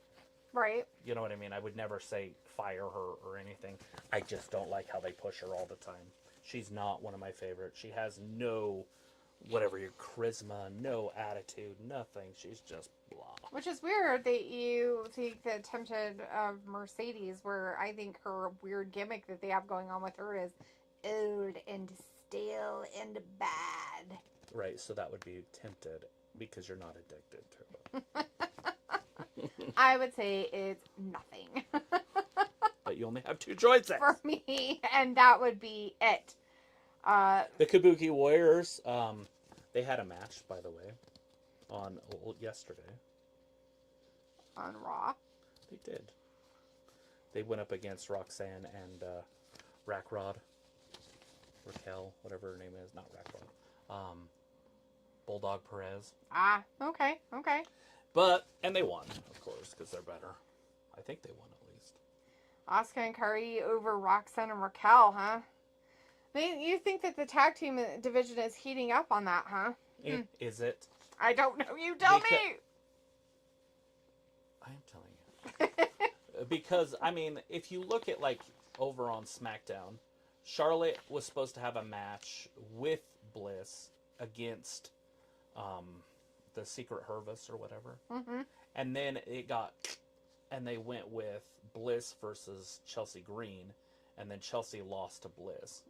Right. You know what I mean? I would never say fire her or anything. I just don't like how they push her all the time. She's not one of my favorites. She has no, your charisma, no attitude, nothing. She's just blah. Which is weird that you think the tempted of Mercedes, where I think her weird gimmick that they have going on with her is old and stale and bad. Right, so that would be tempted because you're not addicted to it. I would say it's nothing. But you only have two choices. For me, and that would be it. The Kabuki Warriors, they had a match, by the way, on yesterday. On Raw? They did. They went up against Roxanne and Raquel, whatever her name is. Not Raquel. Bulldog Perez. Ah, okay. And they won, of course, because they're better. I think they won at least. Asuka and Kairi over Roxanne and Raquel, huh? You think that the tag team division is heating up on that, huh? Is it? I don't know. You tell me! I am telling you. Because, I mean, if you look at, over on SmackDown, Charlotte was supposed to have a match with Bliss against the Secret Hervis or whatever. Mm-hmm. And then and they went with Bliss versus Chelsea Green, and then Chelsea lost to Bliss.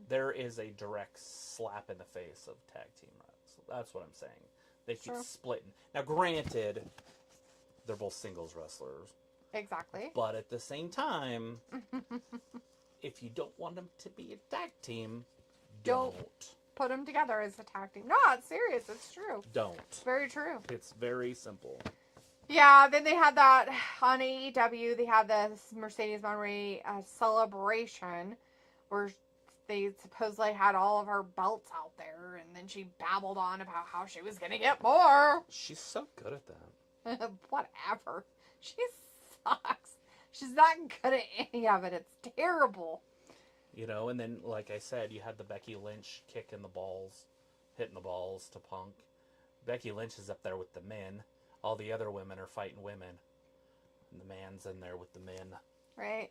There is a direct slap in the face of tag team reps. That's what I'm saying. They keep splitting. Now, granted, they're both singles wrestlers. Exactly. But at the same time, if you don't want them to be a tag team, don't. Put them together as a tag team. No, it's serious. It's true. Don't. It's very true. It's very simple. Yeah, then they had that on AEW. They had the Mercedes Monterey celebration where they supposedly had all of her belts out there, and then she babbled on about how she was going to get more. She's so good at that. Whatever. She sucks. She's not good at any of it. It's terrible. And then, like I said, you had the Becky Lynch hitting the balls to Punk. Becky Lynch is up there with the men. All the other women are fighting women. And the man's in there with the men. Right.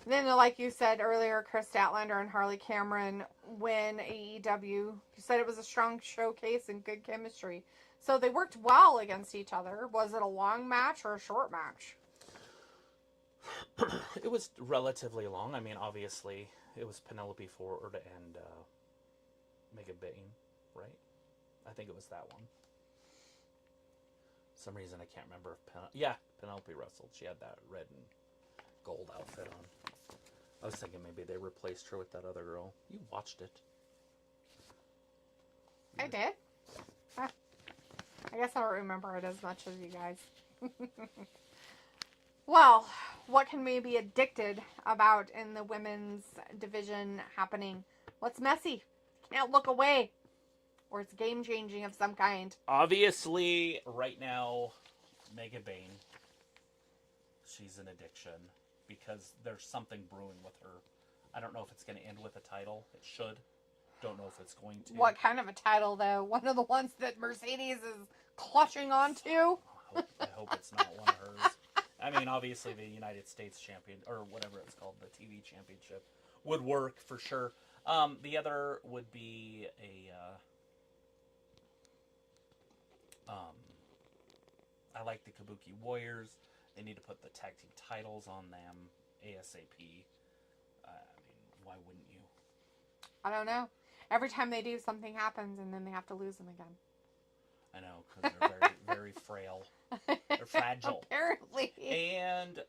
And then, like you said earlier, Chris Statlander and Harley Cameron win AEW. You said it was a strong showcase and good chemistry. So they worked well against each other. Was it a long match or a short match? It was relatively long. I mean, obviously, it was Penelope Ford and Megan Bain, right? I think it was that one. For some reason, I can't remember if Penelope wrestled. She had that red and gold outfit on. I was thinking maybe they replaced her with that other girl. You watched it. I did. Huh. I guess I don't remember it as much as you guys. Well, what can we be addicted about in the women's division happening? What's messy? Can't look away. Or it's game-changing of some kind. Obviously, right now, Megan Bain, she's an addiction because there's something brewing with her. I don't know if it's going to end with a title. It should. Don't know if it's going to. What kind of a title, though? One of the ones that Mercedes is clutching onto? I hope it's not one of hers. I mean, obviously, the United States champion, or whatever it's called, the TV championship, would work for sure. The other would be I like the Kabuki Warriors. They need to put the tag team titles on them ASAP. I mean, why wouldn't you? I don't know. Every time they do, something happens, and then they have to lose them again. I know, because they're very, very frail. They're fragile. Apparently. And,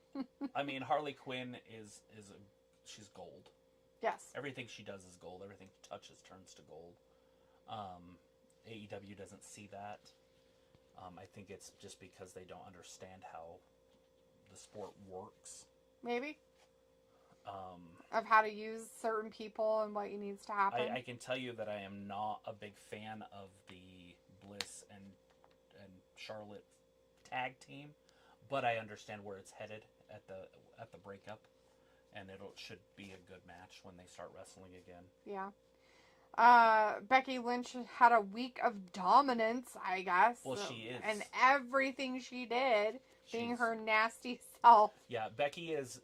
I mean, Harley Quinn she's gold. Yes. Everything she does is gold. Everything she touches turns to gold. AEW doesn't see that. I think it's just because they don't understand how the sport works. Maybe. Of how to use certain people and what needs to happen. I can tell you that I am not a big fan of the Bliss and Charlotte tag team, but I understand where it's headed at the breakup, and it should be a good match when they start wrestling again. Yeah. Becky Lynch had a week of dominance, I guess. Well, she is. And everything she did, being her nasty self. Yeah, Becky is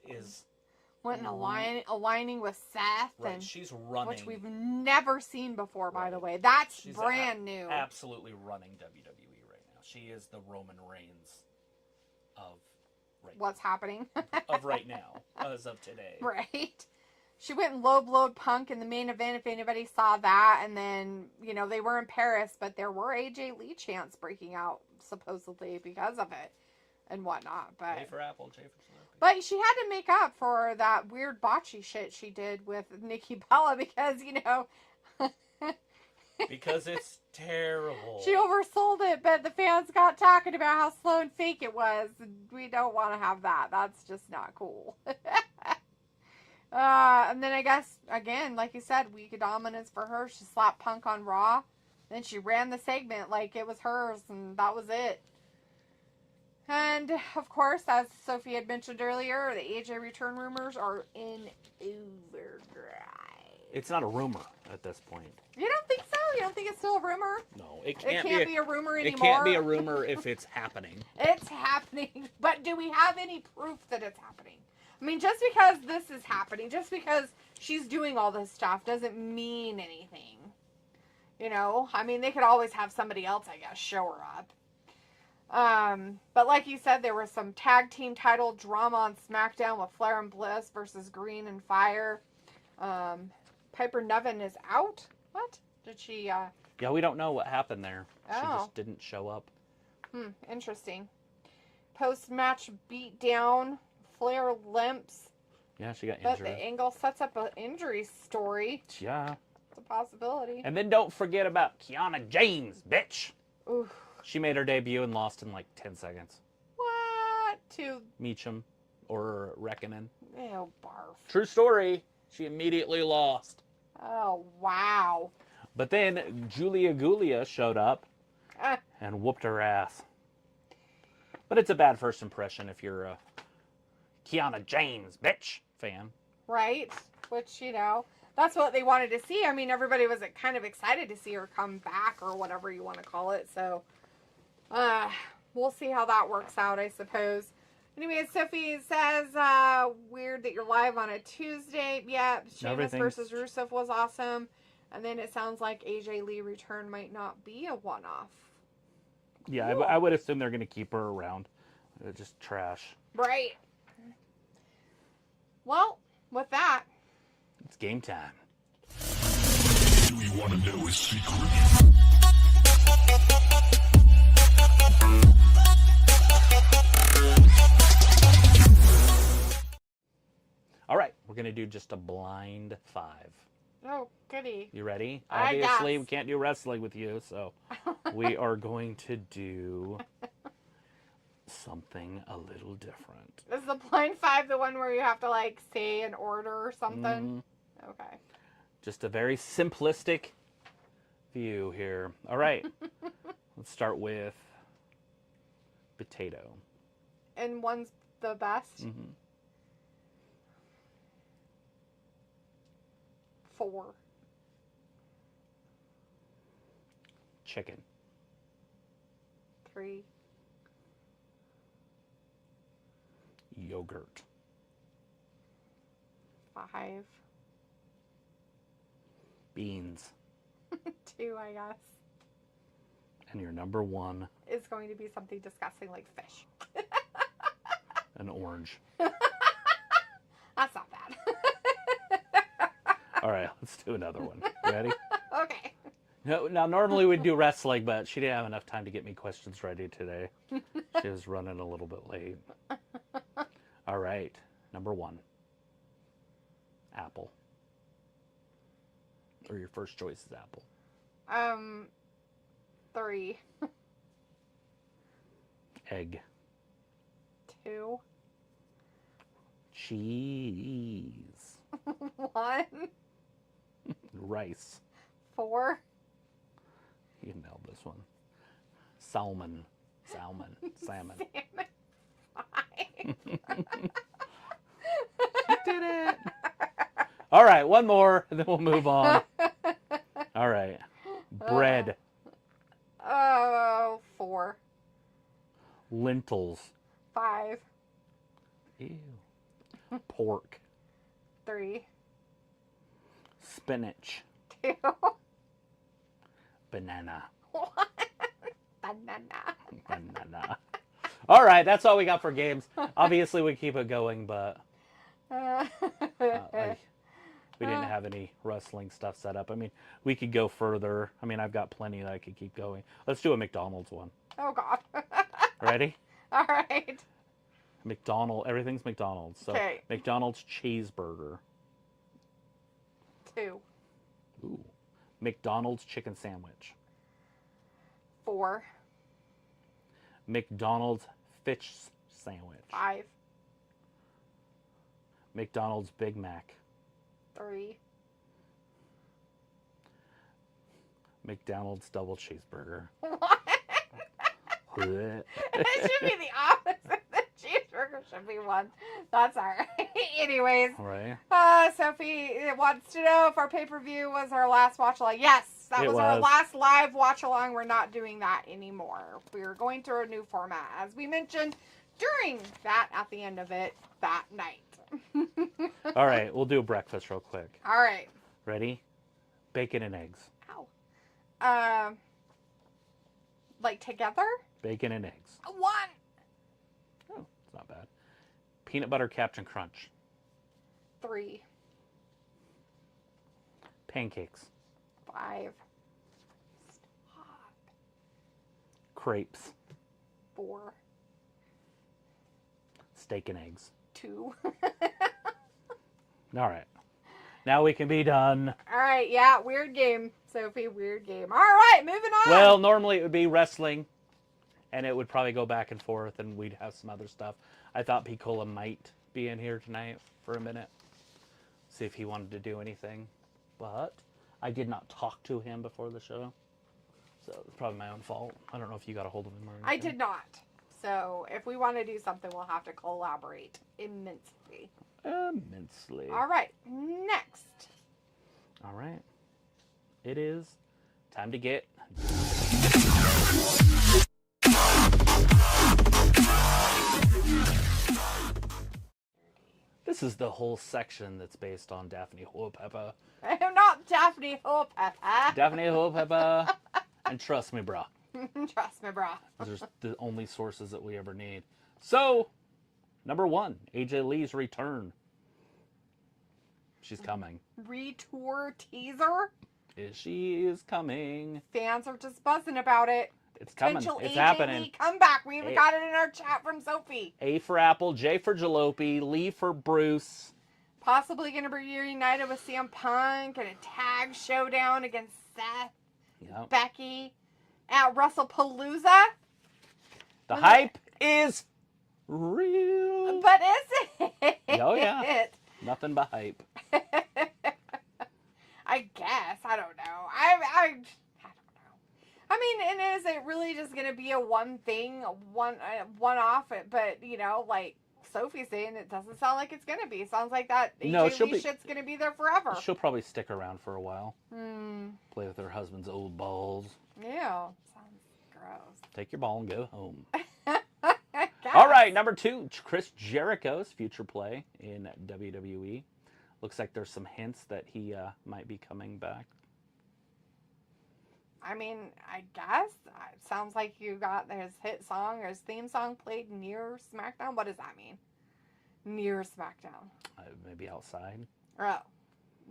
went and aligning with Seth. Right, and she's running. Which we've never seen before, by the way. That's she's brand new. Absolutely running WWE right now. She is the Roman Reigns of what's happening. of right now, as of today. Right. She went and low-blowed Punk in the main event, if anybody saw that. And then, they were in Paris, but there were AJ Lee chants breaking out, supposedly, because of it and whatnot. But J for Apple, J for Slurpee. But she had to make up for that weird botchy shit she did with Nikki Bella because, because it's terrible. She oversold it, but the fans got talking about how slow and fake it was. We don't want to have that. That's just not cool. And then I guess, again, like you said, week of dominance for her. She slapped Punk on Raw. Then she ran the segment like it was hers, and that was it. And, of course, as Sophie had mentioned earlier, the AJ return rumors are in overdrive. It's not a rumor at this point. You don't think so? You don't think it's still a rumor? No, it can't be a rumor anymore. It can't be a rumor if it's happening. It's happening. But do we have any proof that it's happening? I mean, just because this is happening, just because she's doing all this stuff doesn't mean anything. I mean, they could always have somebody else, I guess, show her up. But like you said, there was some tag team title drama on SmackDown with Flair and Bliss versus Green and Fire. Piper Niven is out. What? Did she, Yeah, we don't know what happened there. Oh. She just didn't show up. Interesting. Post-match beatdown. Flair limps. Yeah, she got But injured. the angle sets up an injury story. Yeah. It's a possibility. And then don't forget about Kiana James, bitch. Ooh. She made her debut and lost in like 10 seconds. What? To... Meacham or Reckoning. Ew, barf. True story. She immediately lost. Oh, wow. But then Julia Gulia showed up and whooped her ass. But it's a bad first impression if you're a Kiana James, bitch, fan. Right? Which, that's what they wanted to see. I mean, everybody was kind of excited to see her come back or whatever you want to call it. So, we'll see how that works out, I suppose. Anyway, Sophie says, weird that you're live on a Tuesday. Yeah, Sheamus versus Rusev was awesome. And then it sounds like AJ Lee return might not be a one-off. Yeah, I would assume they're going to keep her around. Just trash. Right. Well, with that, it's game time. Do you want to know a secret? All right, we're going to do just a blind 5. oh, goody. You ready? I Obviously, guess. we can't do wrestling with you, so we are going to do something a little different. Is the blind 5 the one where you have to, say an order or something? Okay. Just a very simplistic view here. All right. Let's start with potato. And one's the best? 4. Chicken. 3. Yogurt. 5. Beans. 2, I guess. And your number 1, Is going to be something disgusting like fish. an orange. That's not bad. All right, let's do another one. Ready? Okay. Now, normally we'd do wrestling, but she didn't have enough time to get me questions ready today. She was running a little bit late. All right, number 1. Apple. Or your first choice is apple. 3. Egg. 2. Cheese. 1. Rice. 4. You nailed this one. Salmon. Salmon. Salmon. Salmon. 5. You did it. All right, one more, and then we'll move on. All right. Bread. 4. Lentils. 5. Ew. Pork. 3. Spinach. 2. Banana. 1. Banana. Banana. All right, that's all we got for games. Obviously, we keep it going, but we didn't have any wrestling stuff set up. I mean, we could go further. I mean, I've got plenty that I could keep going. Let's do a McDonald's one. Oh, God. Ready? All right. Everything's McDonald's. So Okay. McDonald's cheeseburger. 2. Ooh. McDonald's chicken sandwich. 4. McDonald's fish sandwich. 5. McDonald's Big Mac. 3. McDonald's double cheeseburger. What? Blech. It should be the opposite. The cheeseburger should be 1. That's all right. Anyways, All right. Sophie wants to know if our pay-per-view was our last watch-along. Yes, that It was our was. last live watch-along. We're not doing that anymore. We're going through a new format, as we mentioned during that, at the end of it, that night. All right, we'll do breakfast real quick. All right. Ready? Bacon and eggs. Ow. Like together? Bacon and eggs. 1. Oh, it's not bad. Peanut butter Captain Crunch. 3. Pancakes. 5. Stop. Crepes. 4. Steak and eggs. 2. All right. Now we can be done. All right, yeah, weird game, Sophie, weird game. All right, moving on. Well, normally it would be wrestling, and it would probably go back and forth, and we'd have some other stuff. I thought Picola might be in here tonight for a minute, see if he wanted to do anything, but I did not talk to him before the show, so it's probably my own fault. I don't know if you got a hold of him or anything. I did not. So if we want to do something, we'll have to collaborate immensely. Immensely. All right, next. All right. It is time to get... This is the whole section that's based on Daphne Hoopeppa. I am not Daphne Hoopeppa. Daphne Hoopeppa, and trust me, brah. Trust me, brah. Those are the only sources that we ever need. So, number 1, AJ Lee's return. She's coming. Retour teaser. She is coming. Fans are just buzzing about it. It's coming. Potential It's AJ happening. Lee comeback. We even A- got it in our chat from Sophie. A for Apple, J for Jalopy, Lee for Bruce. Possibly going to be reunited with CM Punk in a tag showdown against Seth, Yep. Becky, at WrestlePalooza. The hype is real. But is it? Oh, yeah. Nothing but hype. I guess. I don't know. I don't know. I mean, and is it really just going to be a one thing, one off? But, you know, like Sophie's saying, it doesn't sound like it's going to be. It sounds like that No, AJ she'll Lee be- shit's going to be there forever. She'll probably stick around for a while. Hmm. Play with her husband's old balls. Ew. Sounds gross. Take your ball and go home. Guess. All right, number 2, Chris Jericho's future play in WWE. Looks like there's some hints that he might be coming back. I mean, I guess. It sounds like you got his hit song or his theme song played near SmackDown. What does that mean? Near SmackDown. Maybe outside. Oh.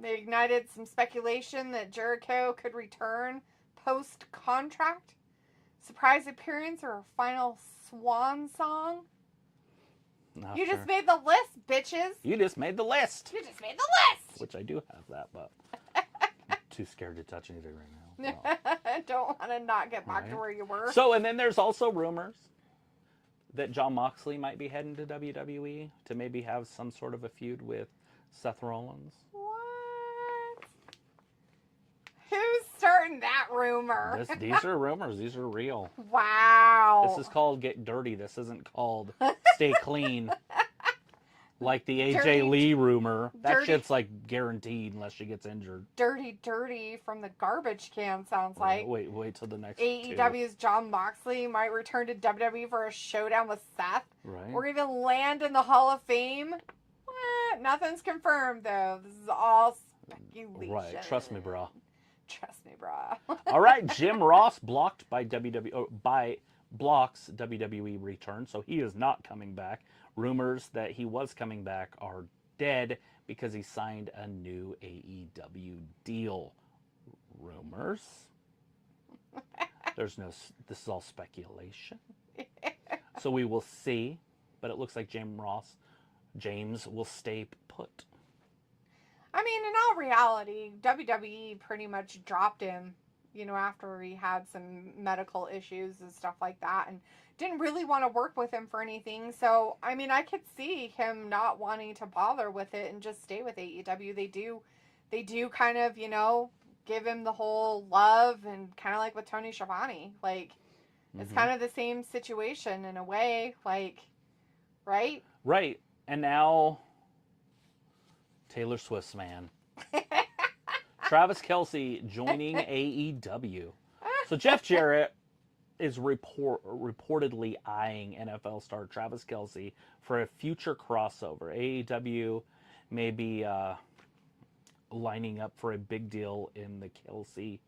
They ignited some speculation that Jericho could return post-contract. Surprise appearance or a final swan song. Not You sure. just made the list, bitches. You just made the list. You just made the list. Which I do have that, but I'm too scared to touch anything right now. Don't want to not get back to Right. where you were. So, and then there's also rumors that Jon Moxley might be heading to WWE to maybe have some sort of a feud with Seth Rollins. What? Who's starting that rumor? These are rumors. These are real. Wow. This is called Get Dirty. This isn't called Stay Clean. Like the AJ Dirty- Lee rumor. That dirty- shit's like guaranteed unless she gets injured. Dirty from the garbage can, sounds like. Wait till the next AEW's Jon Moxley might return to WWE for a showdown with Seth. Right. Or even land in the Hall of Fame. Nothing's confirmed, though. This is all speculation. Right. Trust me, bro. Trust me, brah. All right. Jim Ross blocked by blocks WWE return, so he is not coming back. Rumors that he was coming back are dead because he signed a new AEW deal. Rumors. This is all speculation. So we will see, but it looks like James will stay put. I mean, in all reality, WWE pretty much dropped him, after he had some medical issues and stuff like that, and didn't really want to work with him for anything. So, I mean, I could see him not wanting to bother with it and just stay with AEW. They do kind of, give him the whole love, and kind of like with Tony Schiavone. Like, it's kind of the same situation in a way, like, right? Right. And now, Taylor Swift's man. Travis Kelce joining AEW. So Jeff Jarrett is reportedly eyeing NFL star Travis Kelce for a future crossover. AEW may be lining up for a big deal in the Kelce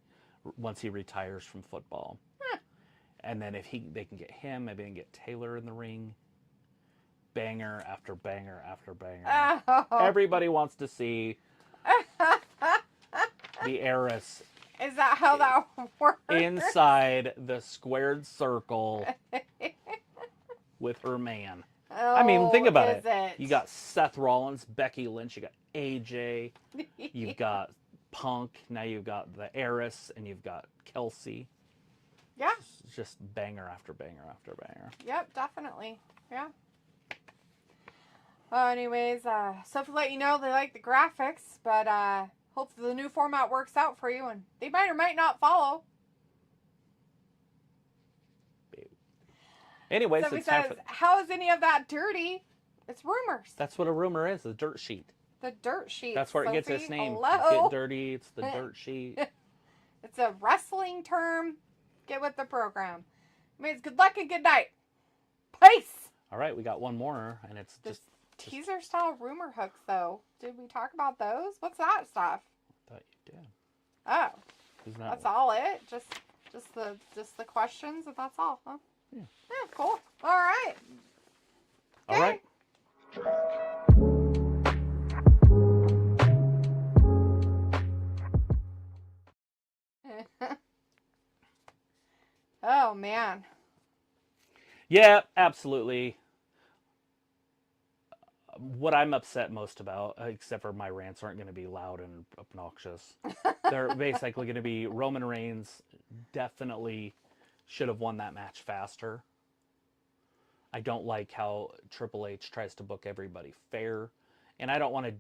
once he retires from football. And then if they can get him, maybe they can get Taylor in the ring. Banger after banger after banger. Oh. Everybody wants to see the heiress Is that how that works? inside the squared circle with her man. Oh, I mean, think about is it. You got Seth Rollins, Becky Lynch, you got AJ, you've got Punk, now you've got the heiress, and you've got Kelce. Yeah. It's just banger after banger after banger. Yep, definitely. Yeah. Well, anyways, so to let you know, they like the graphics, but hopefully the new format works out for you, and they might or might not follow. Anyways, Somebody it's time says, for... how is any of that dirty? It's rumors. That's what a rumor is, a dirt sheet. The dirt sheet. That's where it gets Sophie, its name. hello? Get dirty, it's the dirt sheet. It's a wrestling term. Get with the program. It means good luck and good night. Peace. All right, we got one more, and it's just... Teaser style rumor hooks, though. Did we talk about those? What's that stuff? I thought you did. Oh, Isn't that that's all it. Just the questions, and that's all, huh? Yeah. Cool. All right. All right. Oh man. Yeah, absolutely. What I'm upset most about, except for my rants aren't going to be loud and obnoxious, they're basically going to be Roman Reigns definitely should have won that match faster. I don't like how Triple H tries to book everybody fair. And I don't want to...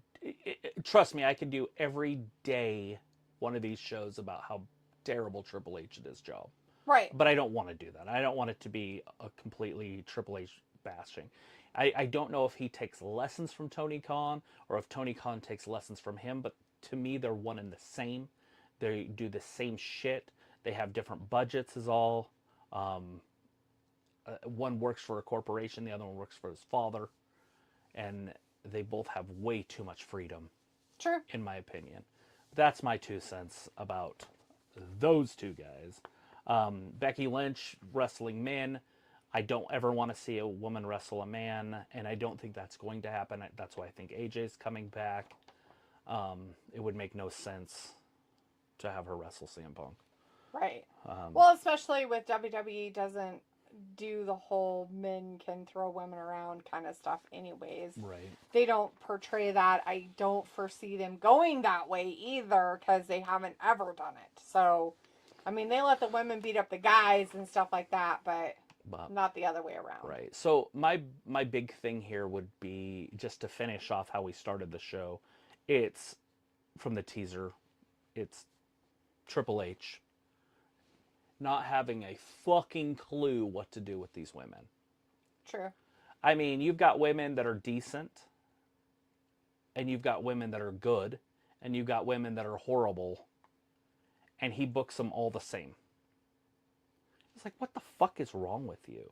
Trust me, I could do every day one of these shows about how terrible Triple H did his job. Right. But I don't want to do that. I don't want it to be a completely Triple H bashing. I don't know if he takes lessons from Tony Khan or if Tony Khan takes lessons from him, but to me, they're one and the same. They do the same shit. They have different budgets is all. One works for a corporation, the other one works for his father. And they both have way too much freedom. True. In my opinion. That's my 2 cents about those two guys. Becky Lynch, wrestling men. I don't ever want to see a woman wrestle a man, and I don't think that's going to happen. That's why I think AJ's coming back. It would make no sense to have her wrestle CM Punk. Right. Well, especially with WWE doesn't do the whole men can throw women around kind of stuff anyways. Right. They don't portray that. I don't foresee them going that way either because they haven't ever done it. So, I mean, they let the women beat up the guys and stuff like that, but But not the other way around. right. So my big thing here would be just to finish off how we started the show. It's from the teaser. It's Triple H not having a fucking clue what to do with these women. True. I mean, you've got women that are decent, and you've got women that are good, and you've got women that are horrible, and he books them all the same. It's like, what the fuck is wrong with you?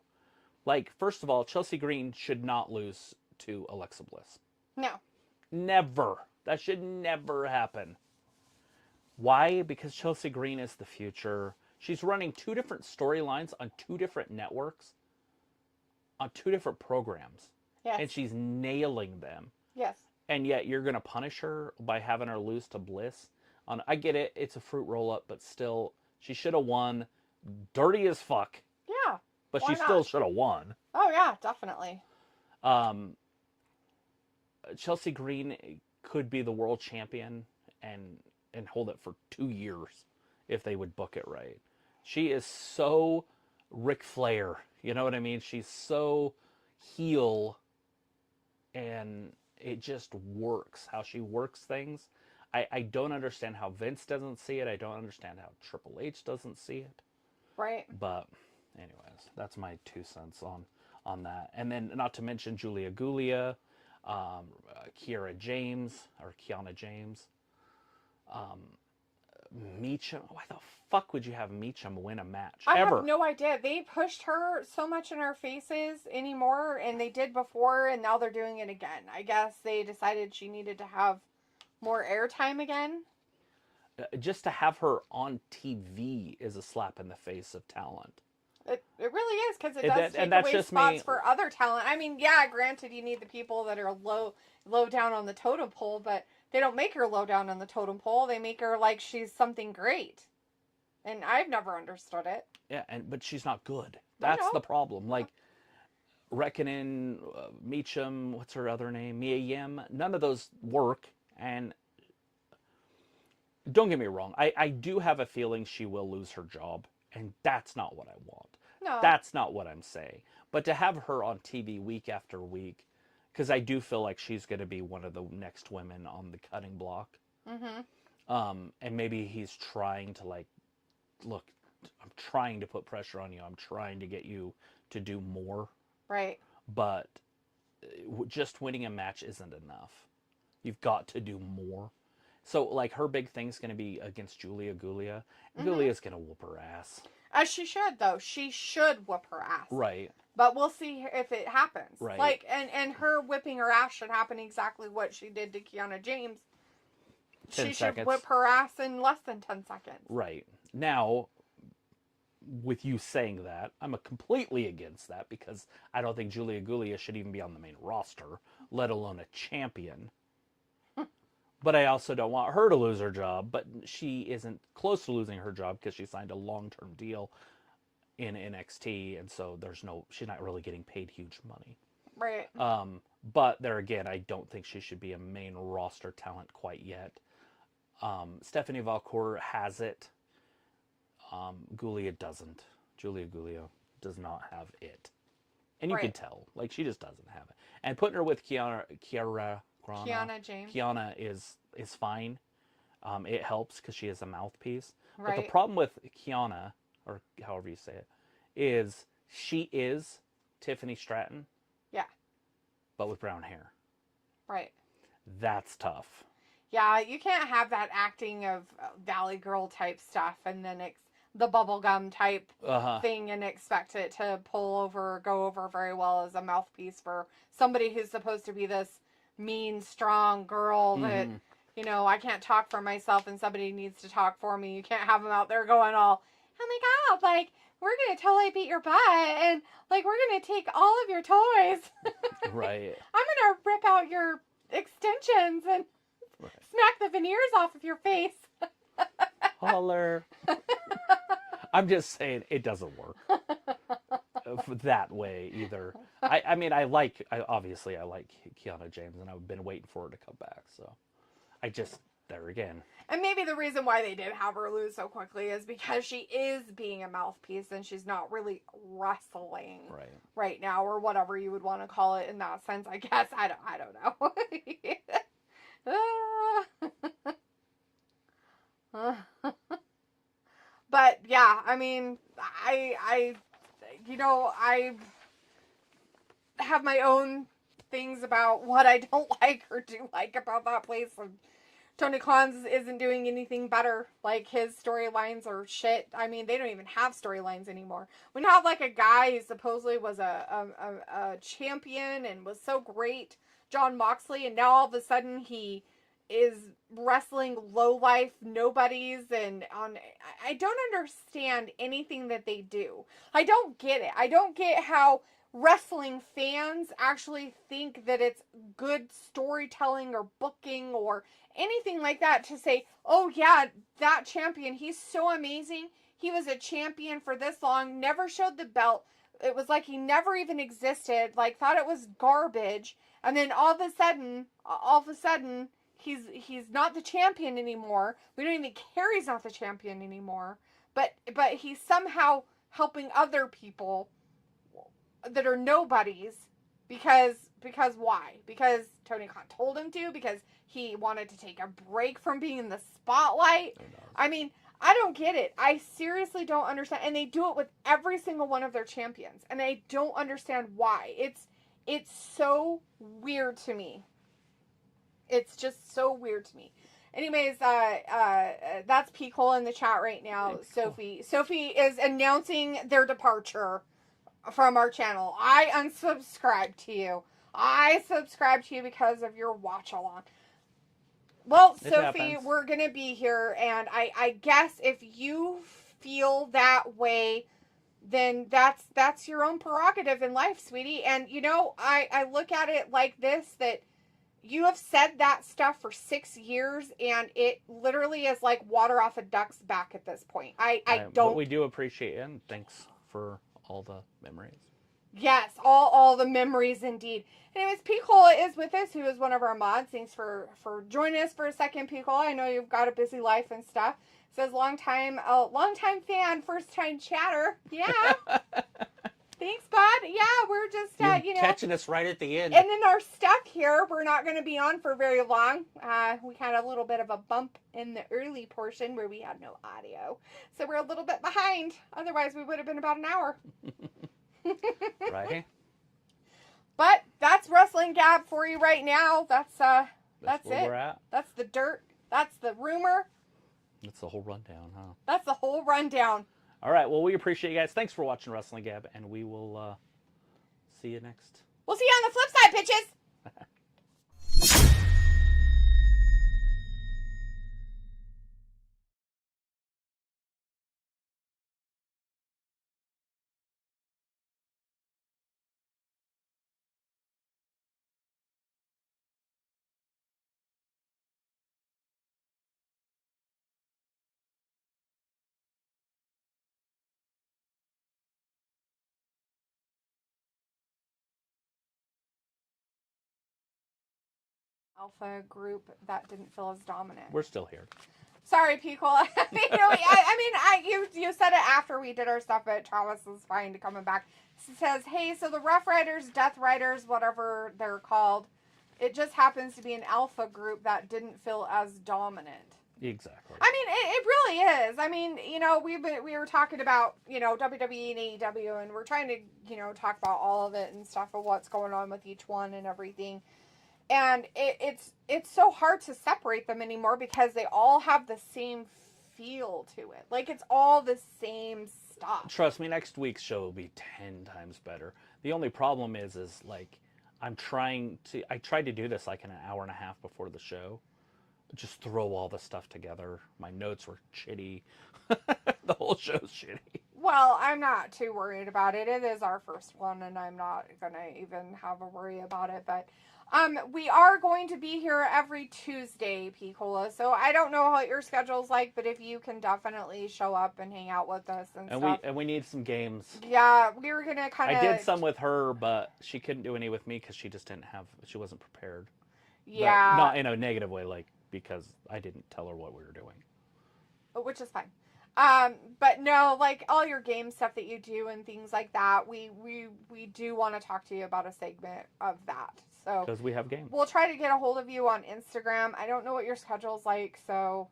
Like, first of all, Chelsea Green should not lose to Alexa Bliss. No. Never. That should never happen. Why? Because Chelsea Green is the future. She's running 2 different storylines on 2 different networks, on 2 different programs. Yes. And she's nailing them. Yes. And yet you're going to punish her by having her lose to Bliss. I get it. It's a fruit roll-up, but still, she should have won. Dirty as fuck. Yeah. But Why she not? still should have won. Oh, yeah, definitely. Chelsea Green could be the world champion and hold it for 2 years if they would book it right. She is so Ric Flair. You know what I mean? She's so heel, and it just works. How she works things. I don't understand how Vince doesn't see it. I don't understand how Triple H doesn't see it. Right. But anyways, that's my 2 cents on that. And then not to mention Julia Gulia, Kiara James, or Kiana James, Meacham. Why the fuck would you have Meacham win a match? I ever? have no idea. They pushed her so much in our faces anymore, and they did before, and now they're doing it again. I guess they decided she needed to have more airtime again. Just to have her on TV is a slap in the face of talent. It really is, because it And does that- and take that's away just spots me. for other talent. I mean, yeah, granted, you need the people that are low down on the totem pole, but they don't make her low down on the totem pole. They make her like she's something great. And I've never understood it. Yeah, but she's not good. I That's know. the problem. Like, Reckoning, Meacham, what's her other name? Mia Yim. None of those work. And don't get me wrong. I do have a feeling she will lose her job. And that's not what I want. No. That's not what I'm saying. But to have her on TV week after week, because I do feel like she's going to be one of the next women on the cutting block. Mm-hmm. And maybe he's trying to, like, look, I'm trying to put pressure on you. I'm trying to get you to do more. Right. But just winning a match isn't enough. You've got to do more. So, like, her big thing's going to be against Julia Gulia. Gulia's going to whoop her ass. As she should, though. She should whoop her ass. Right. But we'll see if it happens. Right. Like, and her whipping her ass should happen exactly what she did to Kiana James. 10 She seconds. should whip her ass in less than 10 seconds. Right. Now, with you saying that, I'm completely against that because I don't think Julia Gulia should even be on the main roster, let alone a champion. But I also don't want her to lose her job, but she isn't close to losing her job because she signed a long-term deal in NXT, and so she's not really getting paid huge money. Right. But there again, I don't think she should be a main roster talent quite yet. Stephanie Valcour has it. Gulia doesn't. Julia Gulia does not have it. And you can tell. Like, she just doesn't have it. And putting her with Kiana James. Kiana is fine. It helps because she is a mouthpiece. Right. But the problem with Kiana, or however you say it, is she is Tiffany Stratton. Yeah. But with brown hair. Right. That's tough. Yeah, you can't have that acting of Valley Girl type stuff and then the bubblegum type thing and expect it to go over very well as a mouthpiece for somebody who's supposed to be this mean, strong girl that, you know, I can't talk for myself and somebody needs to talk for me. You can't have them out there going all, oh my God, like, we're going to totally beat your butt and, like, we're going to take all of your toys. Right. I'm going to rip out your extensions and smack the veneers off of your face. Holler. I'm just saying it doesn't work that way either. I mean, obviously I like Kiana James and I've been waiting for her to come back. So I just, there again. And maybe the reason why they did have her lose so quickly is because she is being a mouthpiece and she's not really wrestling right now, or whatever you would want to call it in that sense. I guess I don't know. But yeah, I mean, I have my own things about what I don't like or do like about that place. And Tony Khan isn't doing anything better. Like, his storylines are shit. I mean, they don't even have storylines anymore. When you have, like, a guy who supposedly was a champion and was so great, John Moxley, and now all of a sudden he is wrestling low-life nobodies, and I don't understand anything that they do. I don't get it. I don't get how wrestling fans actually think that it's good storytelling or booking or anything like that to say, oh yeah, that champion, he's so amazing. He was a champion for this long, never showed the belt. It was like he never even existed, like thought it was garbage. And then all of a sudden, he's not the champion anymore. We don't even care he's not the champion anymore. But he's somehow helping other people that are nobodies because why? Because Tony Khan told him to, because he wanted to take a break from being in the spotlight. I mean, I don't get it. I seriously don't understand. And they do it with every single one of their champions. And I don't understand why. It's so weird to me. It's just so weird to me. Anyways, that's Peak Hole in the chat right now. Sophie is announcing their departure from our channel. I unsubscribed to you. I subscribed to you because of your watch along. Well, It Sophie, happens. we're going to be here, and I guess if you feel that way, then that's your own prerogative in life, sweetie. And, you know, I look at it like this, that you have said that stuff for 6 years, and it literally is like water off a duck's back at this point. I don't... But we do appreciate it, and thanks for all the memories. Yes, all the memories indeed. Anyways, Peacola is with us, who is one of our mods. Thanks for joining us for a second, Peacola. I know you've got a busy life and stuff. Says long time fan, first time chatter. Yeah. Thanks, bud. Yeah, we're just You're catching us right at the end. And in our stuck here, we're not going to be on for very long. We had a little bit of a bump in the early portion where we had no audio, so we're a little bit behind. Otherwise, we would have been about an hour. Right. But that's Wrestling Gab for you right now. That's where it. we're at. That's the dirt. That's the rumor. That's the whole rundown, huh? That's the whole rundown. All right. Well, we appreciate you guys. Thanks for watching Wrestling Gab, and we will see you next. We'll see you on the flip side, bitches. Alpha group that didn't feel as dominant. We're still here. Sorry, Peacola. You said it after we did our stuff, but Travis was fine to coming back. It says, hey, so the Rough Riders, Death Riders, whatever they're called, it just happens to be an alpha group that didn't feel as dominant. Exactly. I mean, it really is. I mean, you know, we were talking about, you know, WWE and AEW, and we're trying to, you know, talk about all of it and stuff of what's going on with each one and everything. And it's so hard to separate them anymore because they all have the same feel to it. Like, it's all the same stuff. Trust me, next week's show will be 10 times better. The only problem is like, I tried to do this like in an hour and a half before the show. Just throw all the stuff together. My notes were shitty. The whole show's shitty. Well, I'm not too worried about it. It is our first one, and I'm not going to even have a worry about it. But we are going to be here every Tuesday, Peacola. So I don't know what your schedule's like, but if you can definitely show up and hang out with us and stuff. We need some games. Yeah, we were going to kind of... I did some with her, but she couldn't do any with me because she wasn't prepared. Yeah. But not in a negative way, like, because I didn't tell her what we were doing. Which is fine. But no, like all your game stuff that you do and things like that, we do want to talk to you about a segment of that. So Because we have games. we'll try to get a hold of you on Instagram. I don't know what your schedule's like, so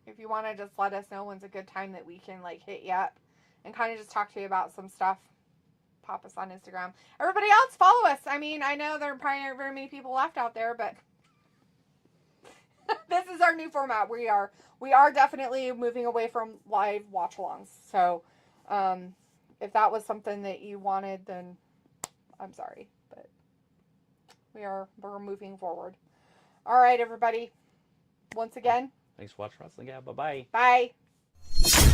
if you want to just let us know when's a good time that we can like hit you up and kind of just talk to you about some stuff, pop us on Instagram. Everybody else, follow us. I mean, I know there probably aren't very many people left out there, but this is our new format. We are definitely moving away from live watch-alongs. So, if that was something that you wanted, then I'm sorry, but we're moving forward. All right, everybody. Once again, Thanks for watching Wrestling Gab. Bye-bye. bye.